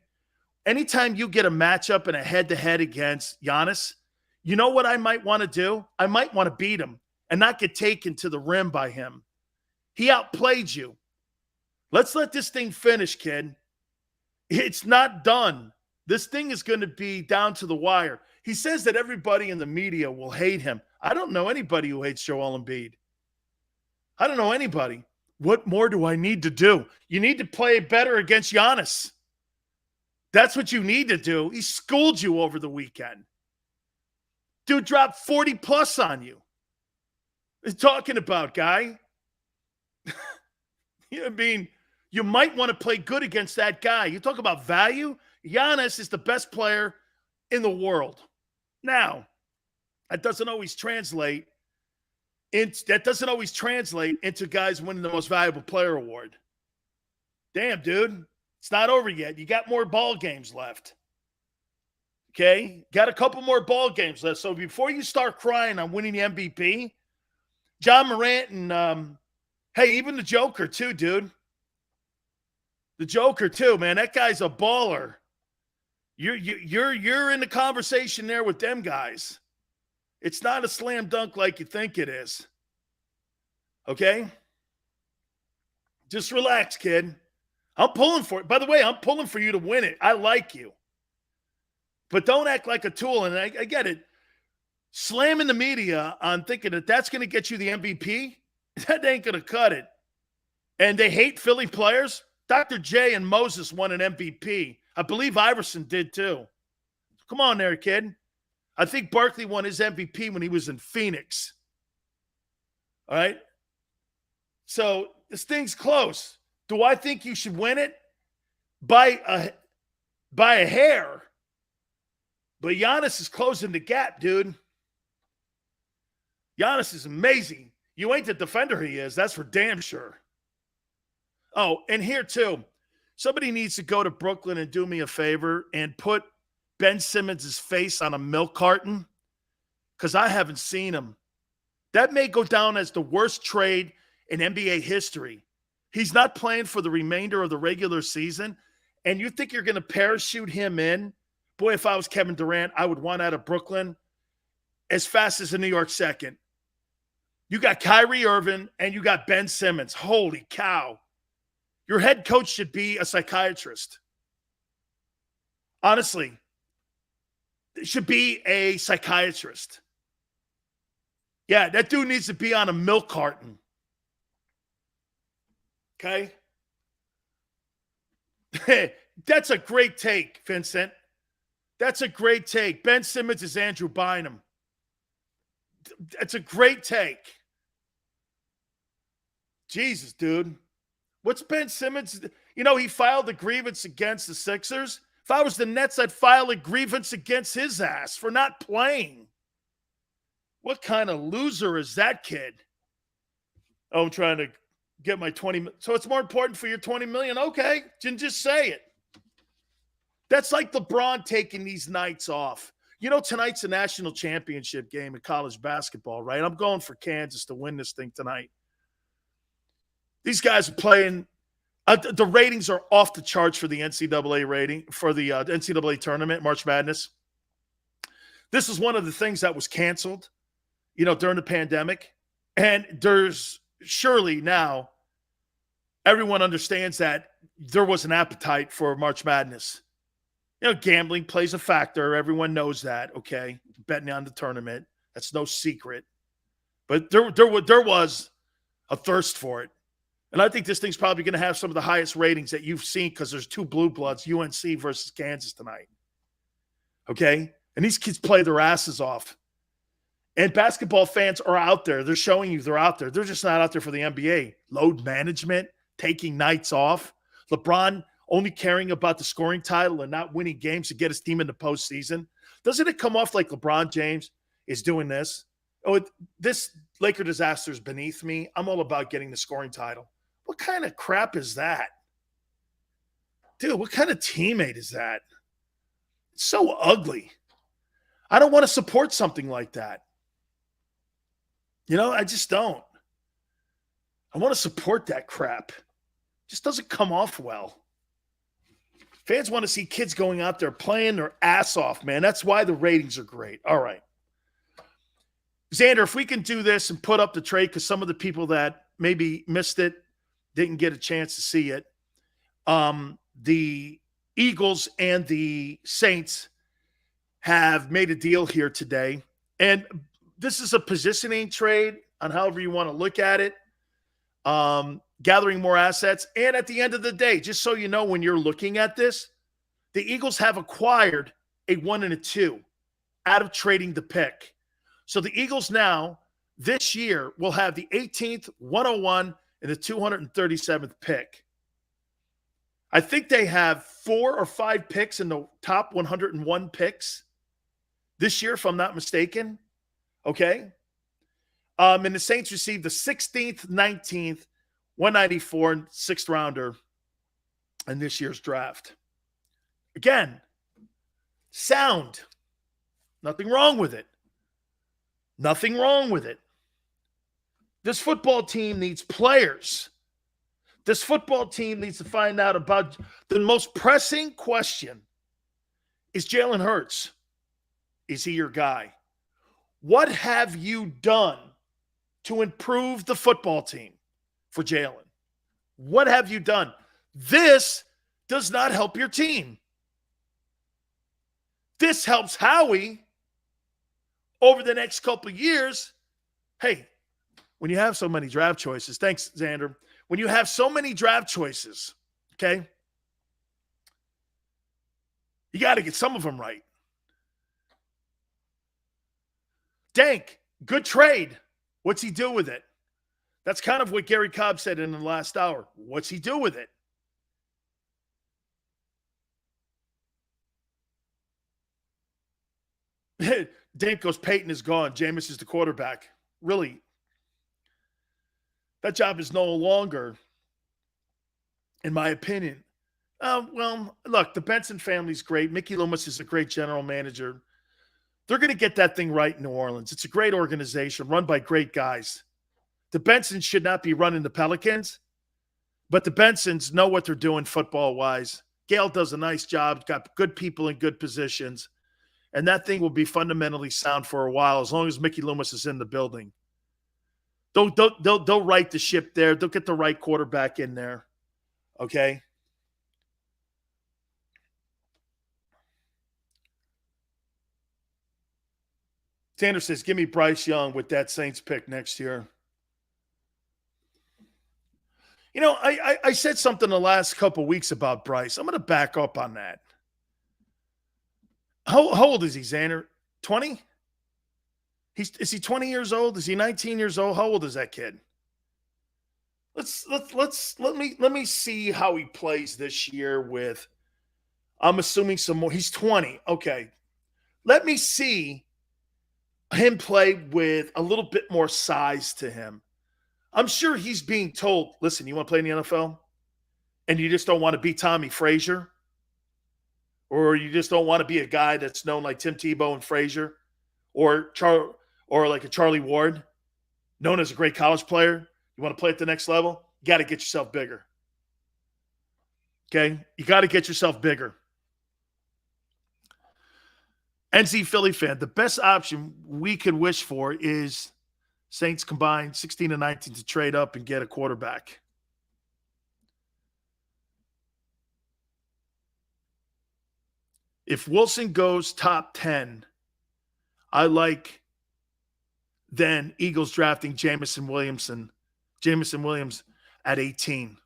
anytime you get a matchup and a head-to-head against Giannis, you know what I might want to do? I might want to beat him and not get taken to the rim by him. He outplayed you. Let's let this thing finish, kid. It's not done. This thing is going to be down to the wire. He says that everybody in the media will hate him. I don't know anybody who hates Joel Embiid. I don't know anybody. What more do I need to do? You need to play better against Giannis. That's what you need to do. He schooled you over the weekend. Dude dropped 40 plus on you. What are you talking about, guy? I mean, you might want to play good against that guy. You talk about value. Giannis is the best player in the world. Now, that doesn't always translate into guys winning the most valuable player award. Damn, dude. It's not over yet. You got more ball games left. Okay? Got a couple more ball games left. So before you start crying on winning the MVP, John Morant and hey, even the Joker too, dude. The Joker too, man. That guy's a baller. You're in the conversation there with them guys. It's not a slam dunk like you think it is. Okay? Just relax, kid. I'm pulling for it. By the way, I'm pulling for you to win it. I like you. But don't act like a tool. And I get it. Slamming the media on thinking that that's going to get you the MVP, that ain't going to cut it. And they hate Philly players. Dr. J and Moses won an MVP. I believe Iverson did too. Come on there, kid. I think Barkley won his MVP when he was in Phoenix. All right? So this thing's close. Do I think you should win it? By a hair. But Giannis is closing the gap, dude. Giannis is amazing. You ain't the defender he is. That's for damn sure. Oh, and here too. Somebody needs to go to Brooklyn and do me a favor and put Ben Simmons' face on a milk carton because I haven't seen him. That may go down as the worst trade in NBA history. He's not playing for the remainder of the regular season, and you think you're going to parachute him in? Boy, if I was Kevin Durant, I would want out of Brooklyn as fast as the New York second. You got Kyrie Irving and you got Ben Simmons. Holy cow. Your head coach should be a psychiatrist. Honestly, it should be a psychiatrist. Yeah, that dude needs to be on a milk carton. Okay? That's a great take, Vincent. That's a great take. Ben Simmons is Andrew Bynum. That's a great take. Jesus, dude. What's Ben Simmons? You know, he filed a grievance against the Sixers, If I was the Nets, I'd file a grievance against his ass for not playing. What kind of loser is that kid? Oh, I'm trying to get my 20. So it's more important for your 20 million. Okay, just say it. That's like LeBron taking these nights off. You know, tonight's a national championship game in college basketball, right? I'm going for Kansas to win this thing tonight. These guys are playing. The ratings are off the charts for the NCAA rating, for the NCAA tournament, March Madness. This is one of the things that was canceled, you know, during the pandemic. And there's surely now everyone understands that there was an appetite for March Madness. You know, gambling plays a factor. Everyone knows that, okay? Betting on the tournament. That's no secret. But there was a thirst for it. And I think this thing's probably going to have some of the highest ratings that you've seen because there's two blue bloods, UNC versus Kansas tonight. Okay? And these kids play their asses off. And basketball fans are out there. They're showing you they're out there. They're just not out there for the NBA. Load management, taking nights off. LeBron only caring about the scoring title and not winning games to get his team in the postseason. Doesn't it come off like LeBron James is doing this? Oh, this Laker disaster is beneath me. I'm all about getting the scoring title. What kind of crap is that? Dude, what kind of teammate is that? It's so ugly. I don't want to support something like that. You know, I just don't. I want to support that crap. It just doesn't come off well. Fans want to see kids going out there playing their ass off, man. That's why the ratings are great. All right. Xander, if we can do this and put up the trade, because some of the people that maybe missed it didn't get a chance to see it. The Eagles and the Saints have made a deal here today. And this is a positioning trade on however you want to look at it. Gathering more assets. And at the end of the day, just so you know, when you're looking at this, the Eagles have acquired a 1 and a 2 out of trading the pick. So the Eagles now, this year, will have the 18th, 101, and the 237th pick. I think they have 4 or 5 picks in the top 101 picks this year, if I'm not mistaken. Okay? And the Saints received the 16th, 19th, 194, and 6th rounder in this year's draft. Again, sound. Nothing wrong with it. Nothing wrong with it. This football team needs players. This football team needs to find out about the most pressing question. Is Jalen Hurts? Is he your guy? What have you done to improve the football team for Jalen? What have you done? This does not help your team. This helps Howie over the next couple of years. Hey, when you have so many draft choices, thanks, Xander. When you have so many draft choices, okay, you got to get some of them right. Dank, good trade. What's he do with it? That's kind of what Gary Cobb said in the last hour. What's he do with it? Dank goes, Peyton is gone. Jameis is the quarterback. Really? That job is no longer, in my opinion. Well, look, the Benson family's great. Mickey Loomis is a great general manager. They're going to get that thing right in New Orleans. It's a great organization run by great guys. The Bensons should not be running the Pelicans, but the Bensons know what they're doing football-wise. Gail does a nice job, got good people in good positions, and that thing will be fundamentally sound for a while as long as Mickey Loomis is in the building. They'll right the ship there. They'll get the right quarterback in there. Okay? Tanner says, give me Bryce Young with that Saints pick next year. You know, I said something the last couple weeks about Bryce. I'm going to back up on that. How old is he, Xander? 20? Is he 20 years old? Is he 19 years old? How old is that kid? Let me see how he plays this year with I'm assuming some more. He's 20. Okay. Let me see him play with a little bit more size to him. I'm sure he's being told, listen, you want to play in the NFL? And you just don't want to be Tommy Frazier? Or you just don't want to be a guy that's known like Tim Tebow and Frazier? Or like a Charlie Ward, known as a great college player? You want to play at the next level? You got to get yourself bigger. Okay? You got to get yourself bigger. NC Philly fan, the best option we could wish for is Saints combine 16 and 19 to trade up and get a quarterback. If Wilson goes top 10, I like then Eagles drafting Jameson Williams at 18.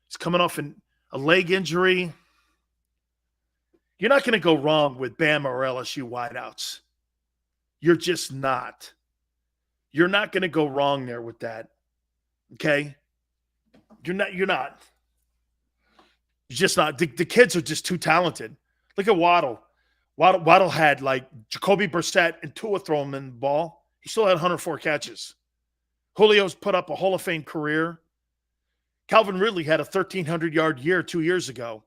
He's coming off a leg injury. You're not going to go wrong with Bama or LSU wideouts. You're just not. You're not going to go wrong there with that. Okay? You're not. You're just not. The kids are just too talented. Look at Waddle. Waddle had like Jacoby Brissett and Tua throw him in the ball. He still had 104 catches. Julio's put up a Hall of Fame career. Calvin Ridley had a 1,300-yard year 2 years ago.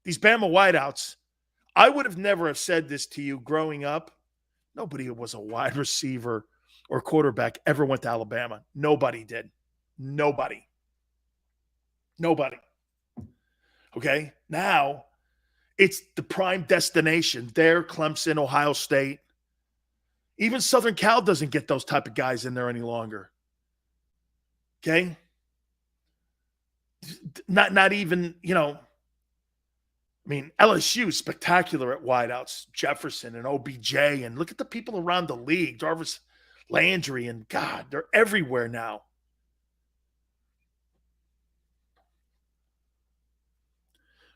These Bama wideouts, I would have never have said this to you growing up. Nobody who was a wide receiver or quarterback ever went to Alabama. Nobody did. Nobody. Okay? Now, it's the prime destination. There, Clemson, Ohio State. Even Southern Cal doesn't get those type of guys in there any longer. Okay? Not even, I mean, LSU is spectacular at wideouts. Jefferson and OBJ, and look at the people around the league. Jarvis Landry, and God, they're everywhere now.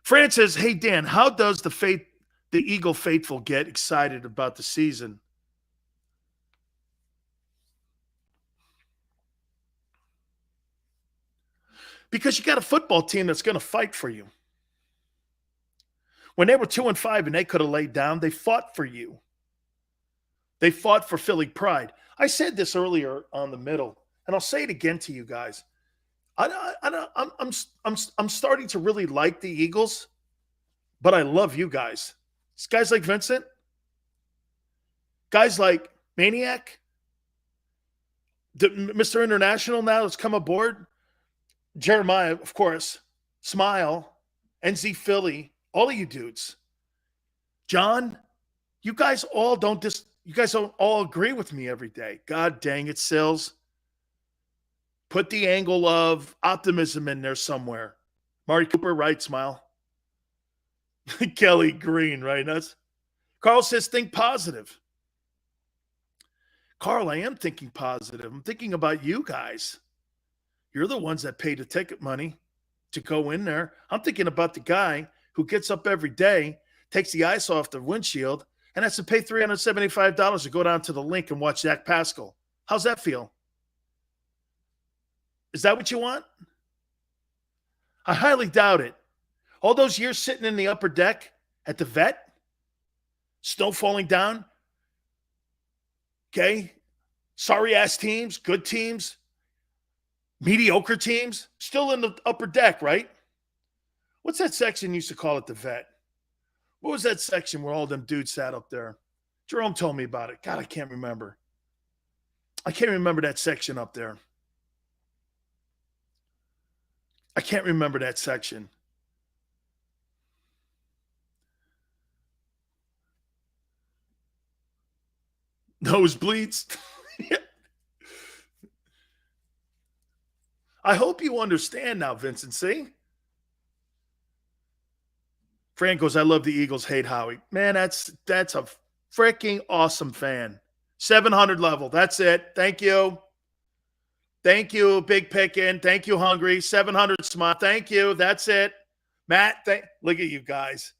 Fran says, hey, Dan, how does the Eagle faithful get excited about the season? Because you got a football team that's going to fight for you. When they were 2-5 and they could have laid down, they fought for you. They fought for Philly pride. I said this earlier on the middle, and I'll say it again to you guys. I'm starting to really like the Eagles, but I love you guys. It's guys like Vincent, guys like Maniac, Mr. International now that's come aboard, Jeremiah, of course, Smile, NZ Philly, all of you dudes. John, you guys don't all agree with me every day. God dang it, Sills. Put the angle of optimism in there somewhere. Marty Cooper, right, Smile. Kelly Green, right? Carl says, think positive. Carl, I am thinking positive. I'm thinking about you guys. You're the ones that pay the ticket money to go in there. I'm thinking about the guy who gets up every day, takes the ice off the windshield, and has to pay $375 to go down to the link and watch Zach Pascal. How's that feel? Is that what you want? I highly doubt it. All those years sitting in the upper deck at the vet, snow falling down, okay? Sorry-ass teams, good teams, mediocre teams, still in the upper deck, right? What's that section you used to call it the vet? What was that section where all them dudes sat up there? Jerome told me about it. God, I can't remember. I can't remember that section up there. I can't remember that section. Nosebleeds. I hope you understand now, Vincent. See? Fran goes, I love the Eagles, hate Howie. Man, that's a freaking awesome fan. 700 level. That's it. Thank you. Thank you, Big Pickin'. Thank you, Hungry. 700 smile. Thank you. That's it. Matt, look at you guys.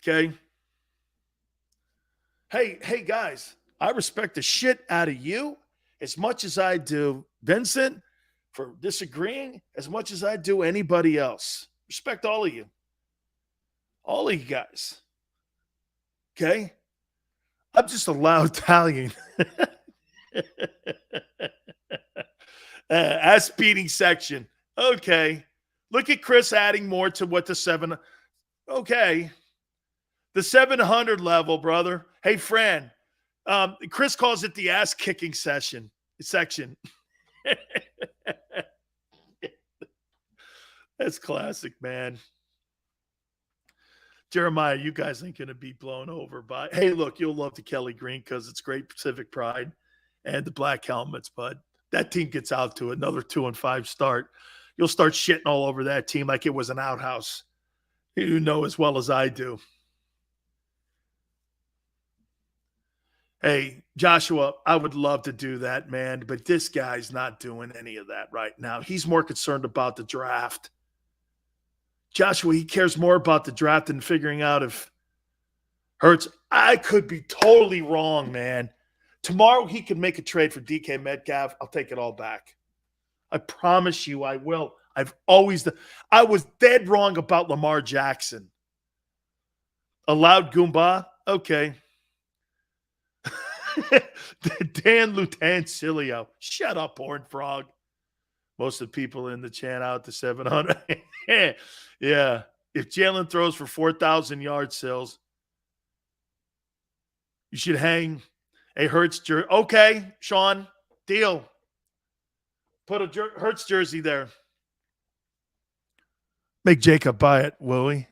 Okay. Hey, guys. I respect the shit out of you as much as I do Vincent for disagreeing, as much as I do anybody else. Respect all of you. All of you guys. Okay? I'm just a loud Italian. Ass beating section. Okay. Look at Chris adding more to what the 7. Okay. The 700 level, brother. Hey, Fran. Chris calls it the ass kicking section. That's classic, man. Jeremiah, you guys ain't going to be blown over by. Hey, look, you'll love the Kelly Green because it's great civic pride and the black helmets, but that team gets out to another 2-5 start. You'll start shitting all over that team like it was an outhouse. You know as well as I do. Hey, Joshua, I would love to do that, man, but this guy's not doing any of that right now. He's more concerned about the draft. Joshua, he cares more about the draft than figuring out if Hurts. I could be totally wrong, man. Tomorrow he could make a trade for DK Metcalf. I'll take it all back. I promise you I will. I was dead wrong about Lamar Jackson. A loud Goomba? Okay. Dan Sileo. Shut up, Horn Frog. Most of the people in the chat out to 700. Yeah. If Jalen throws for 4,000 yards, Sills, you should hang a Hurts jersey. Okay, Sean, deal. Put a Hurts jersey there. Make Jacob buy it, will we?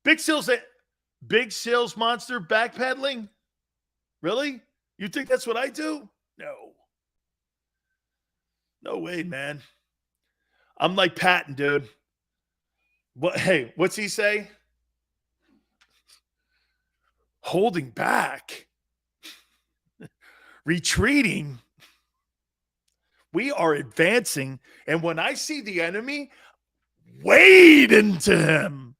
Big Sills monster backpedaling? Really? You think that's what I do? No. No way, man. I'm like Patton, dude. Hey, what's he say? Holding back. Retreating. We are advancing. And when I see the enemy, wade into him.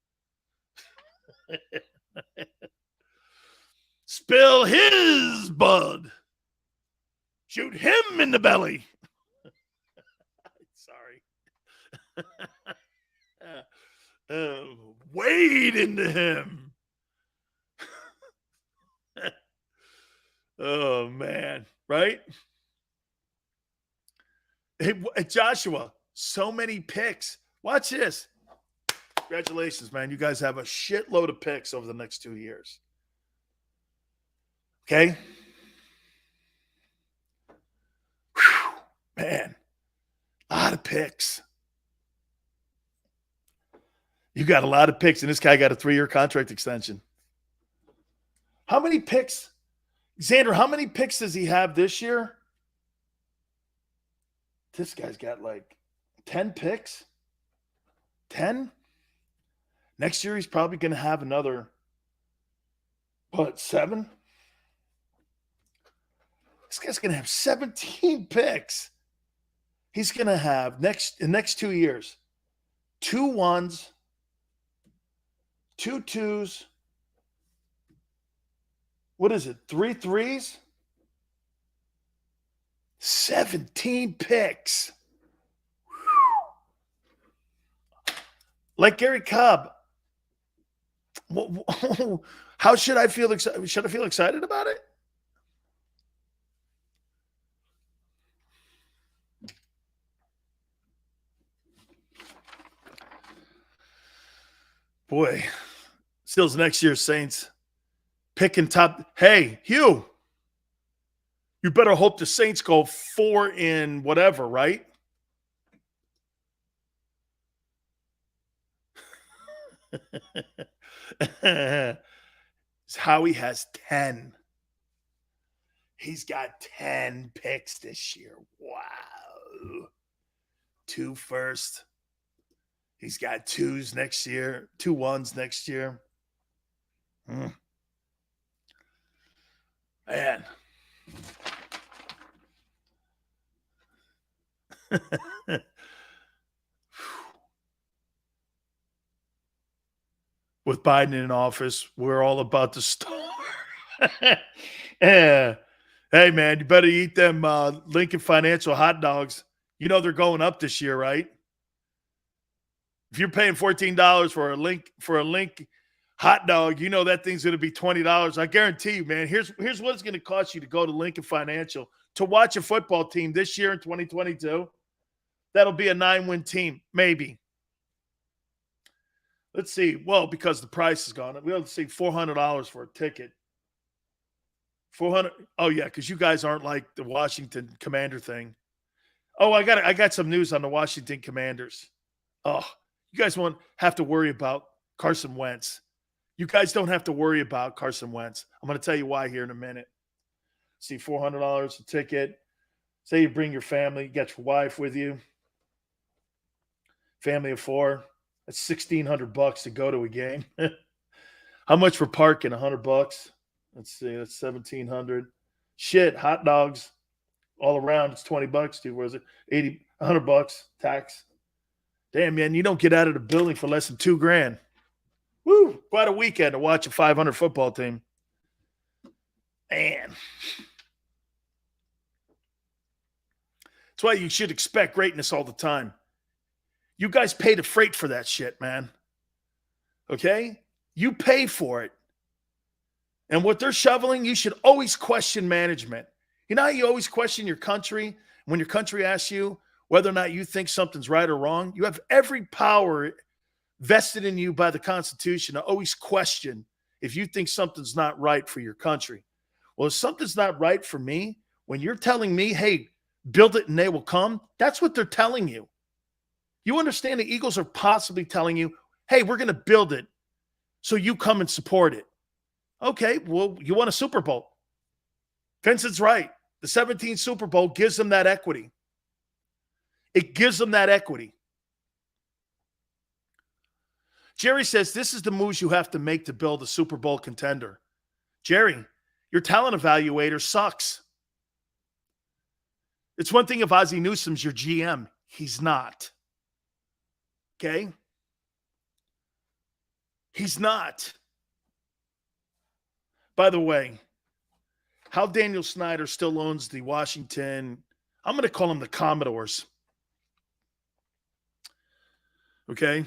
Spill his blood. Shoot him in the belly. Sorry. Wade into him. Oh, man. Right? Hey, Joshua, so many picks. Watch this. Congratulations, man. You guys have a shitload of picks over the next 2 years. Okay? Whew, man. A lot of picks. You got a lot of picks, and this guy got a 3-year contract extension. How many picks? Xander, how many picks does he have this year? This guy's got like 10 picks. 10? Next year, he's probably going to have another, 7? This guy's going to have 17 picks. He's going to have in next 2 years, 2 1s, 2 2s. What is it? 3 3s? 17 picks. Whew. Like Gary Cobb. How should I feel excited? Should I feel excited about it? Boy, Stills next year, Saints picking top. Hey, Hugh, you better hope the Saints go 4 in whatever, right? Howie has 10. He's got 10 picks this year. Wow. 2 first. He's got 2s next year, 2 1s next year. Man. With Biden in office, we're all about to start. Yeah. Hey, man, you better eat them Lincoln Financial hot dogs. You know they're going up this year, right? If you're paying $14 for a link hot dog, you know that thing's going to be $20. I guarantee you, man. Here's what it's going to cost you to go to Lincoln Financial to watch a football team this year in 2022. That'll be a 9-win team, maybe. Let's see. Well, because the price has gone up, we'll see $400 for a ticket. 400. Oh yeah, because you guys aren't like the Washington Commander thing. Oh, I got some news on the Washington Commanders. Oh, you guys won't have to worry about Carson Wentz. You guys don't have to worry about Carson Wentz. I'm going to tell you why here in a minute. See, $400 a ticket. Say you bring your family, you got your wife with you. Family of 4. That's $1,600 to go to a game. How much for parking? $100. Let's see, that's $1,700. Shit, hot dogs all around. It's $20, dude. Where is it? $100 tax. Damn, man, you don't get out of the building for less than $2,000. Woo! Quite a weekend to watch a 500 football team. Man. That's why you should expect greatness all the time. You guys pay the freight for that shit, man. Okay? You pay for it. And what they're shoveling, you should always question management. You know how you always question your country? When your country asks you whether or not you think something's right or wrong, you have every power vested in you by the Constitution to always question if you think something's not right for your country. Well, if something's not right for me, when you're telling me, hey, build it and they will come, that's what they're telling you. You understand the Eagles are possibly telling you, hey, we're going to build it so you come and support it. Okay, well, you want a Super Bowl. Vincent's right. The 17th Super Bowl gives them that equity. It gives them that equity. Jerry says this is the moves you have to make to build a Super Bowl contender. Jerry, your talent evaluator sucks. It's one thing if Ozzie Newsome's your GM. He's not. Okay? He's not. By the way, how Daniel Snyder still owns the Washington, I'm going to call them the Commodores. Okay?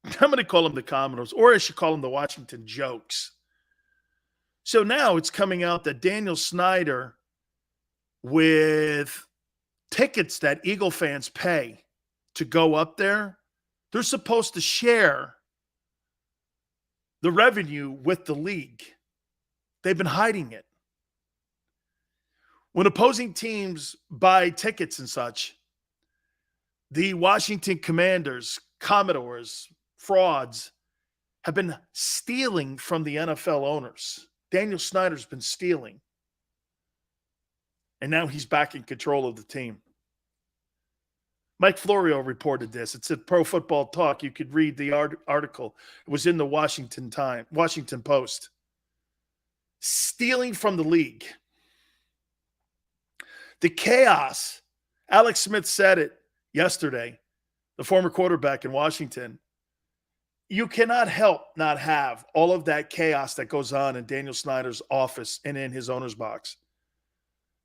I'm going to call them the Commodores, or I should call them the Washington Jokes. So now it's coming out that Daniel Snyder, with tickets that Eagle fans pay to go up there, they're supposed to share the revenue with the league. They've been hiding it. When opposing teams buy tickets and such, the Washington Commanders, Commodores, frauds have been stealing from the NFL owners. Daniel Snyder's been stealing. And now he's back in control of the team. Mike Florio reported this. It's at Pro Football Talk. You could read the article. It was in the Washington Post. Stealing from the league. The chaos. Alex Smith said it yesterday, the former quarterback in Washington. You cannot help not have all of that chaos that goes on in Daniel Snyder's office and in his owner's box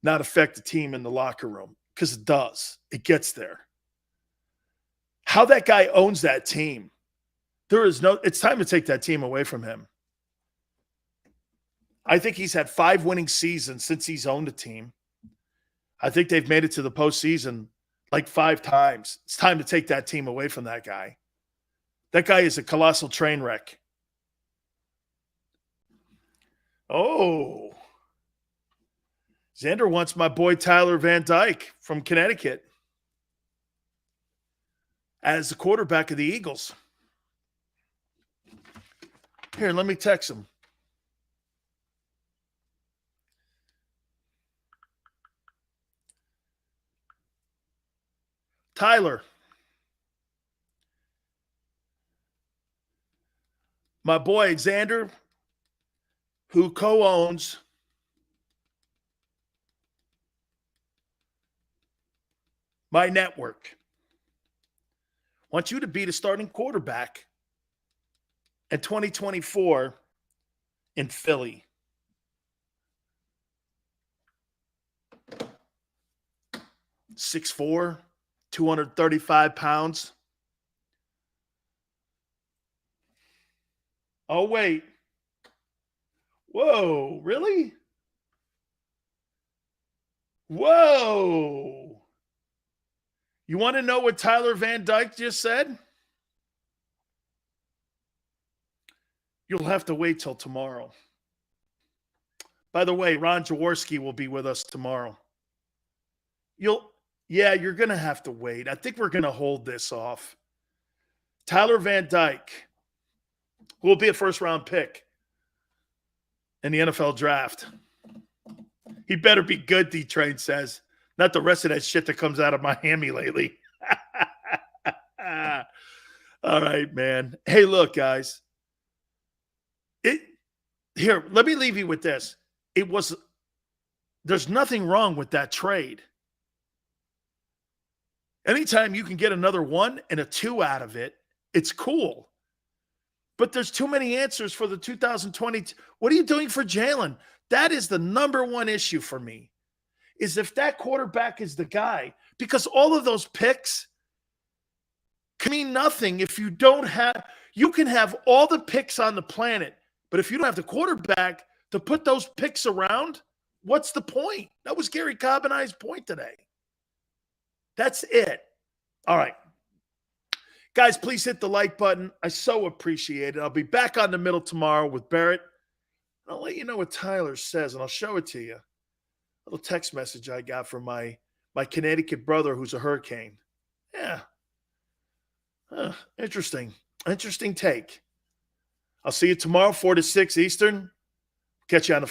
not affect the team in the locker room, because it does. It gets there. How that guy owns that team, it's time to take that team away from him. I think he's had 5 winning seasons since he's owned a team. I think they've made it to the postseason like 5 times. It's time to take that team away from that guy. That guy is a colossal train wreck. Oh. Xander wants my boy Tyler Van Dyke from Connecticut as the quarterback of the Eagles. Here, let me text him. Tyler, my boy Xander, who co-owns my network, wants you to be the starting quarterback in 2024 in Philly. .64, 235 pounds. Oh, wait. Whoa, really? Whoa. You want to know what Tyler Van Dyke just said? You'll have to wait till tomorrow. By the way, Ron Jaworski will be with us tomorrow. You're going to have to wait. I think we're going to hold this off. Tyler Van Dyke will be a first-round pick in the NFL draft. He better be good, D-Train says. Not the rest of that shit that comes out of Miami lately. All right, man. Hey, look, guys. Here, let me leave you with this. There's nothing wrong with that trade. Anytime you can get another 1 and a 2 out of it, it's cool. But there's too many answers for the 2020. What are you doing for Jalen? That is the number one issue for me, is if that quarterback is the guy. Because all of those picks can mean nothing if you don't have – you can have all the picks on the planet, but if you don't have the quarterback to put those picks around, what's the point? That was Gary Cobb and I's point today. That's it. All right. Guys, please hit the like button. I so appreciate it. I'll be back on the middle tomorrow with Barrett. I'll let you know what Tyler says, and I'll show it to you. A little text message I got from my Connecticut brother who's a Hurricane. Yeah. Interesting. Interesting take. I'll see you tomorrow, 4 to 6 Eastern. Catch you on the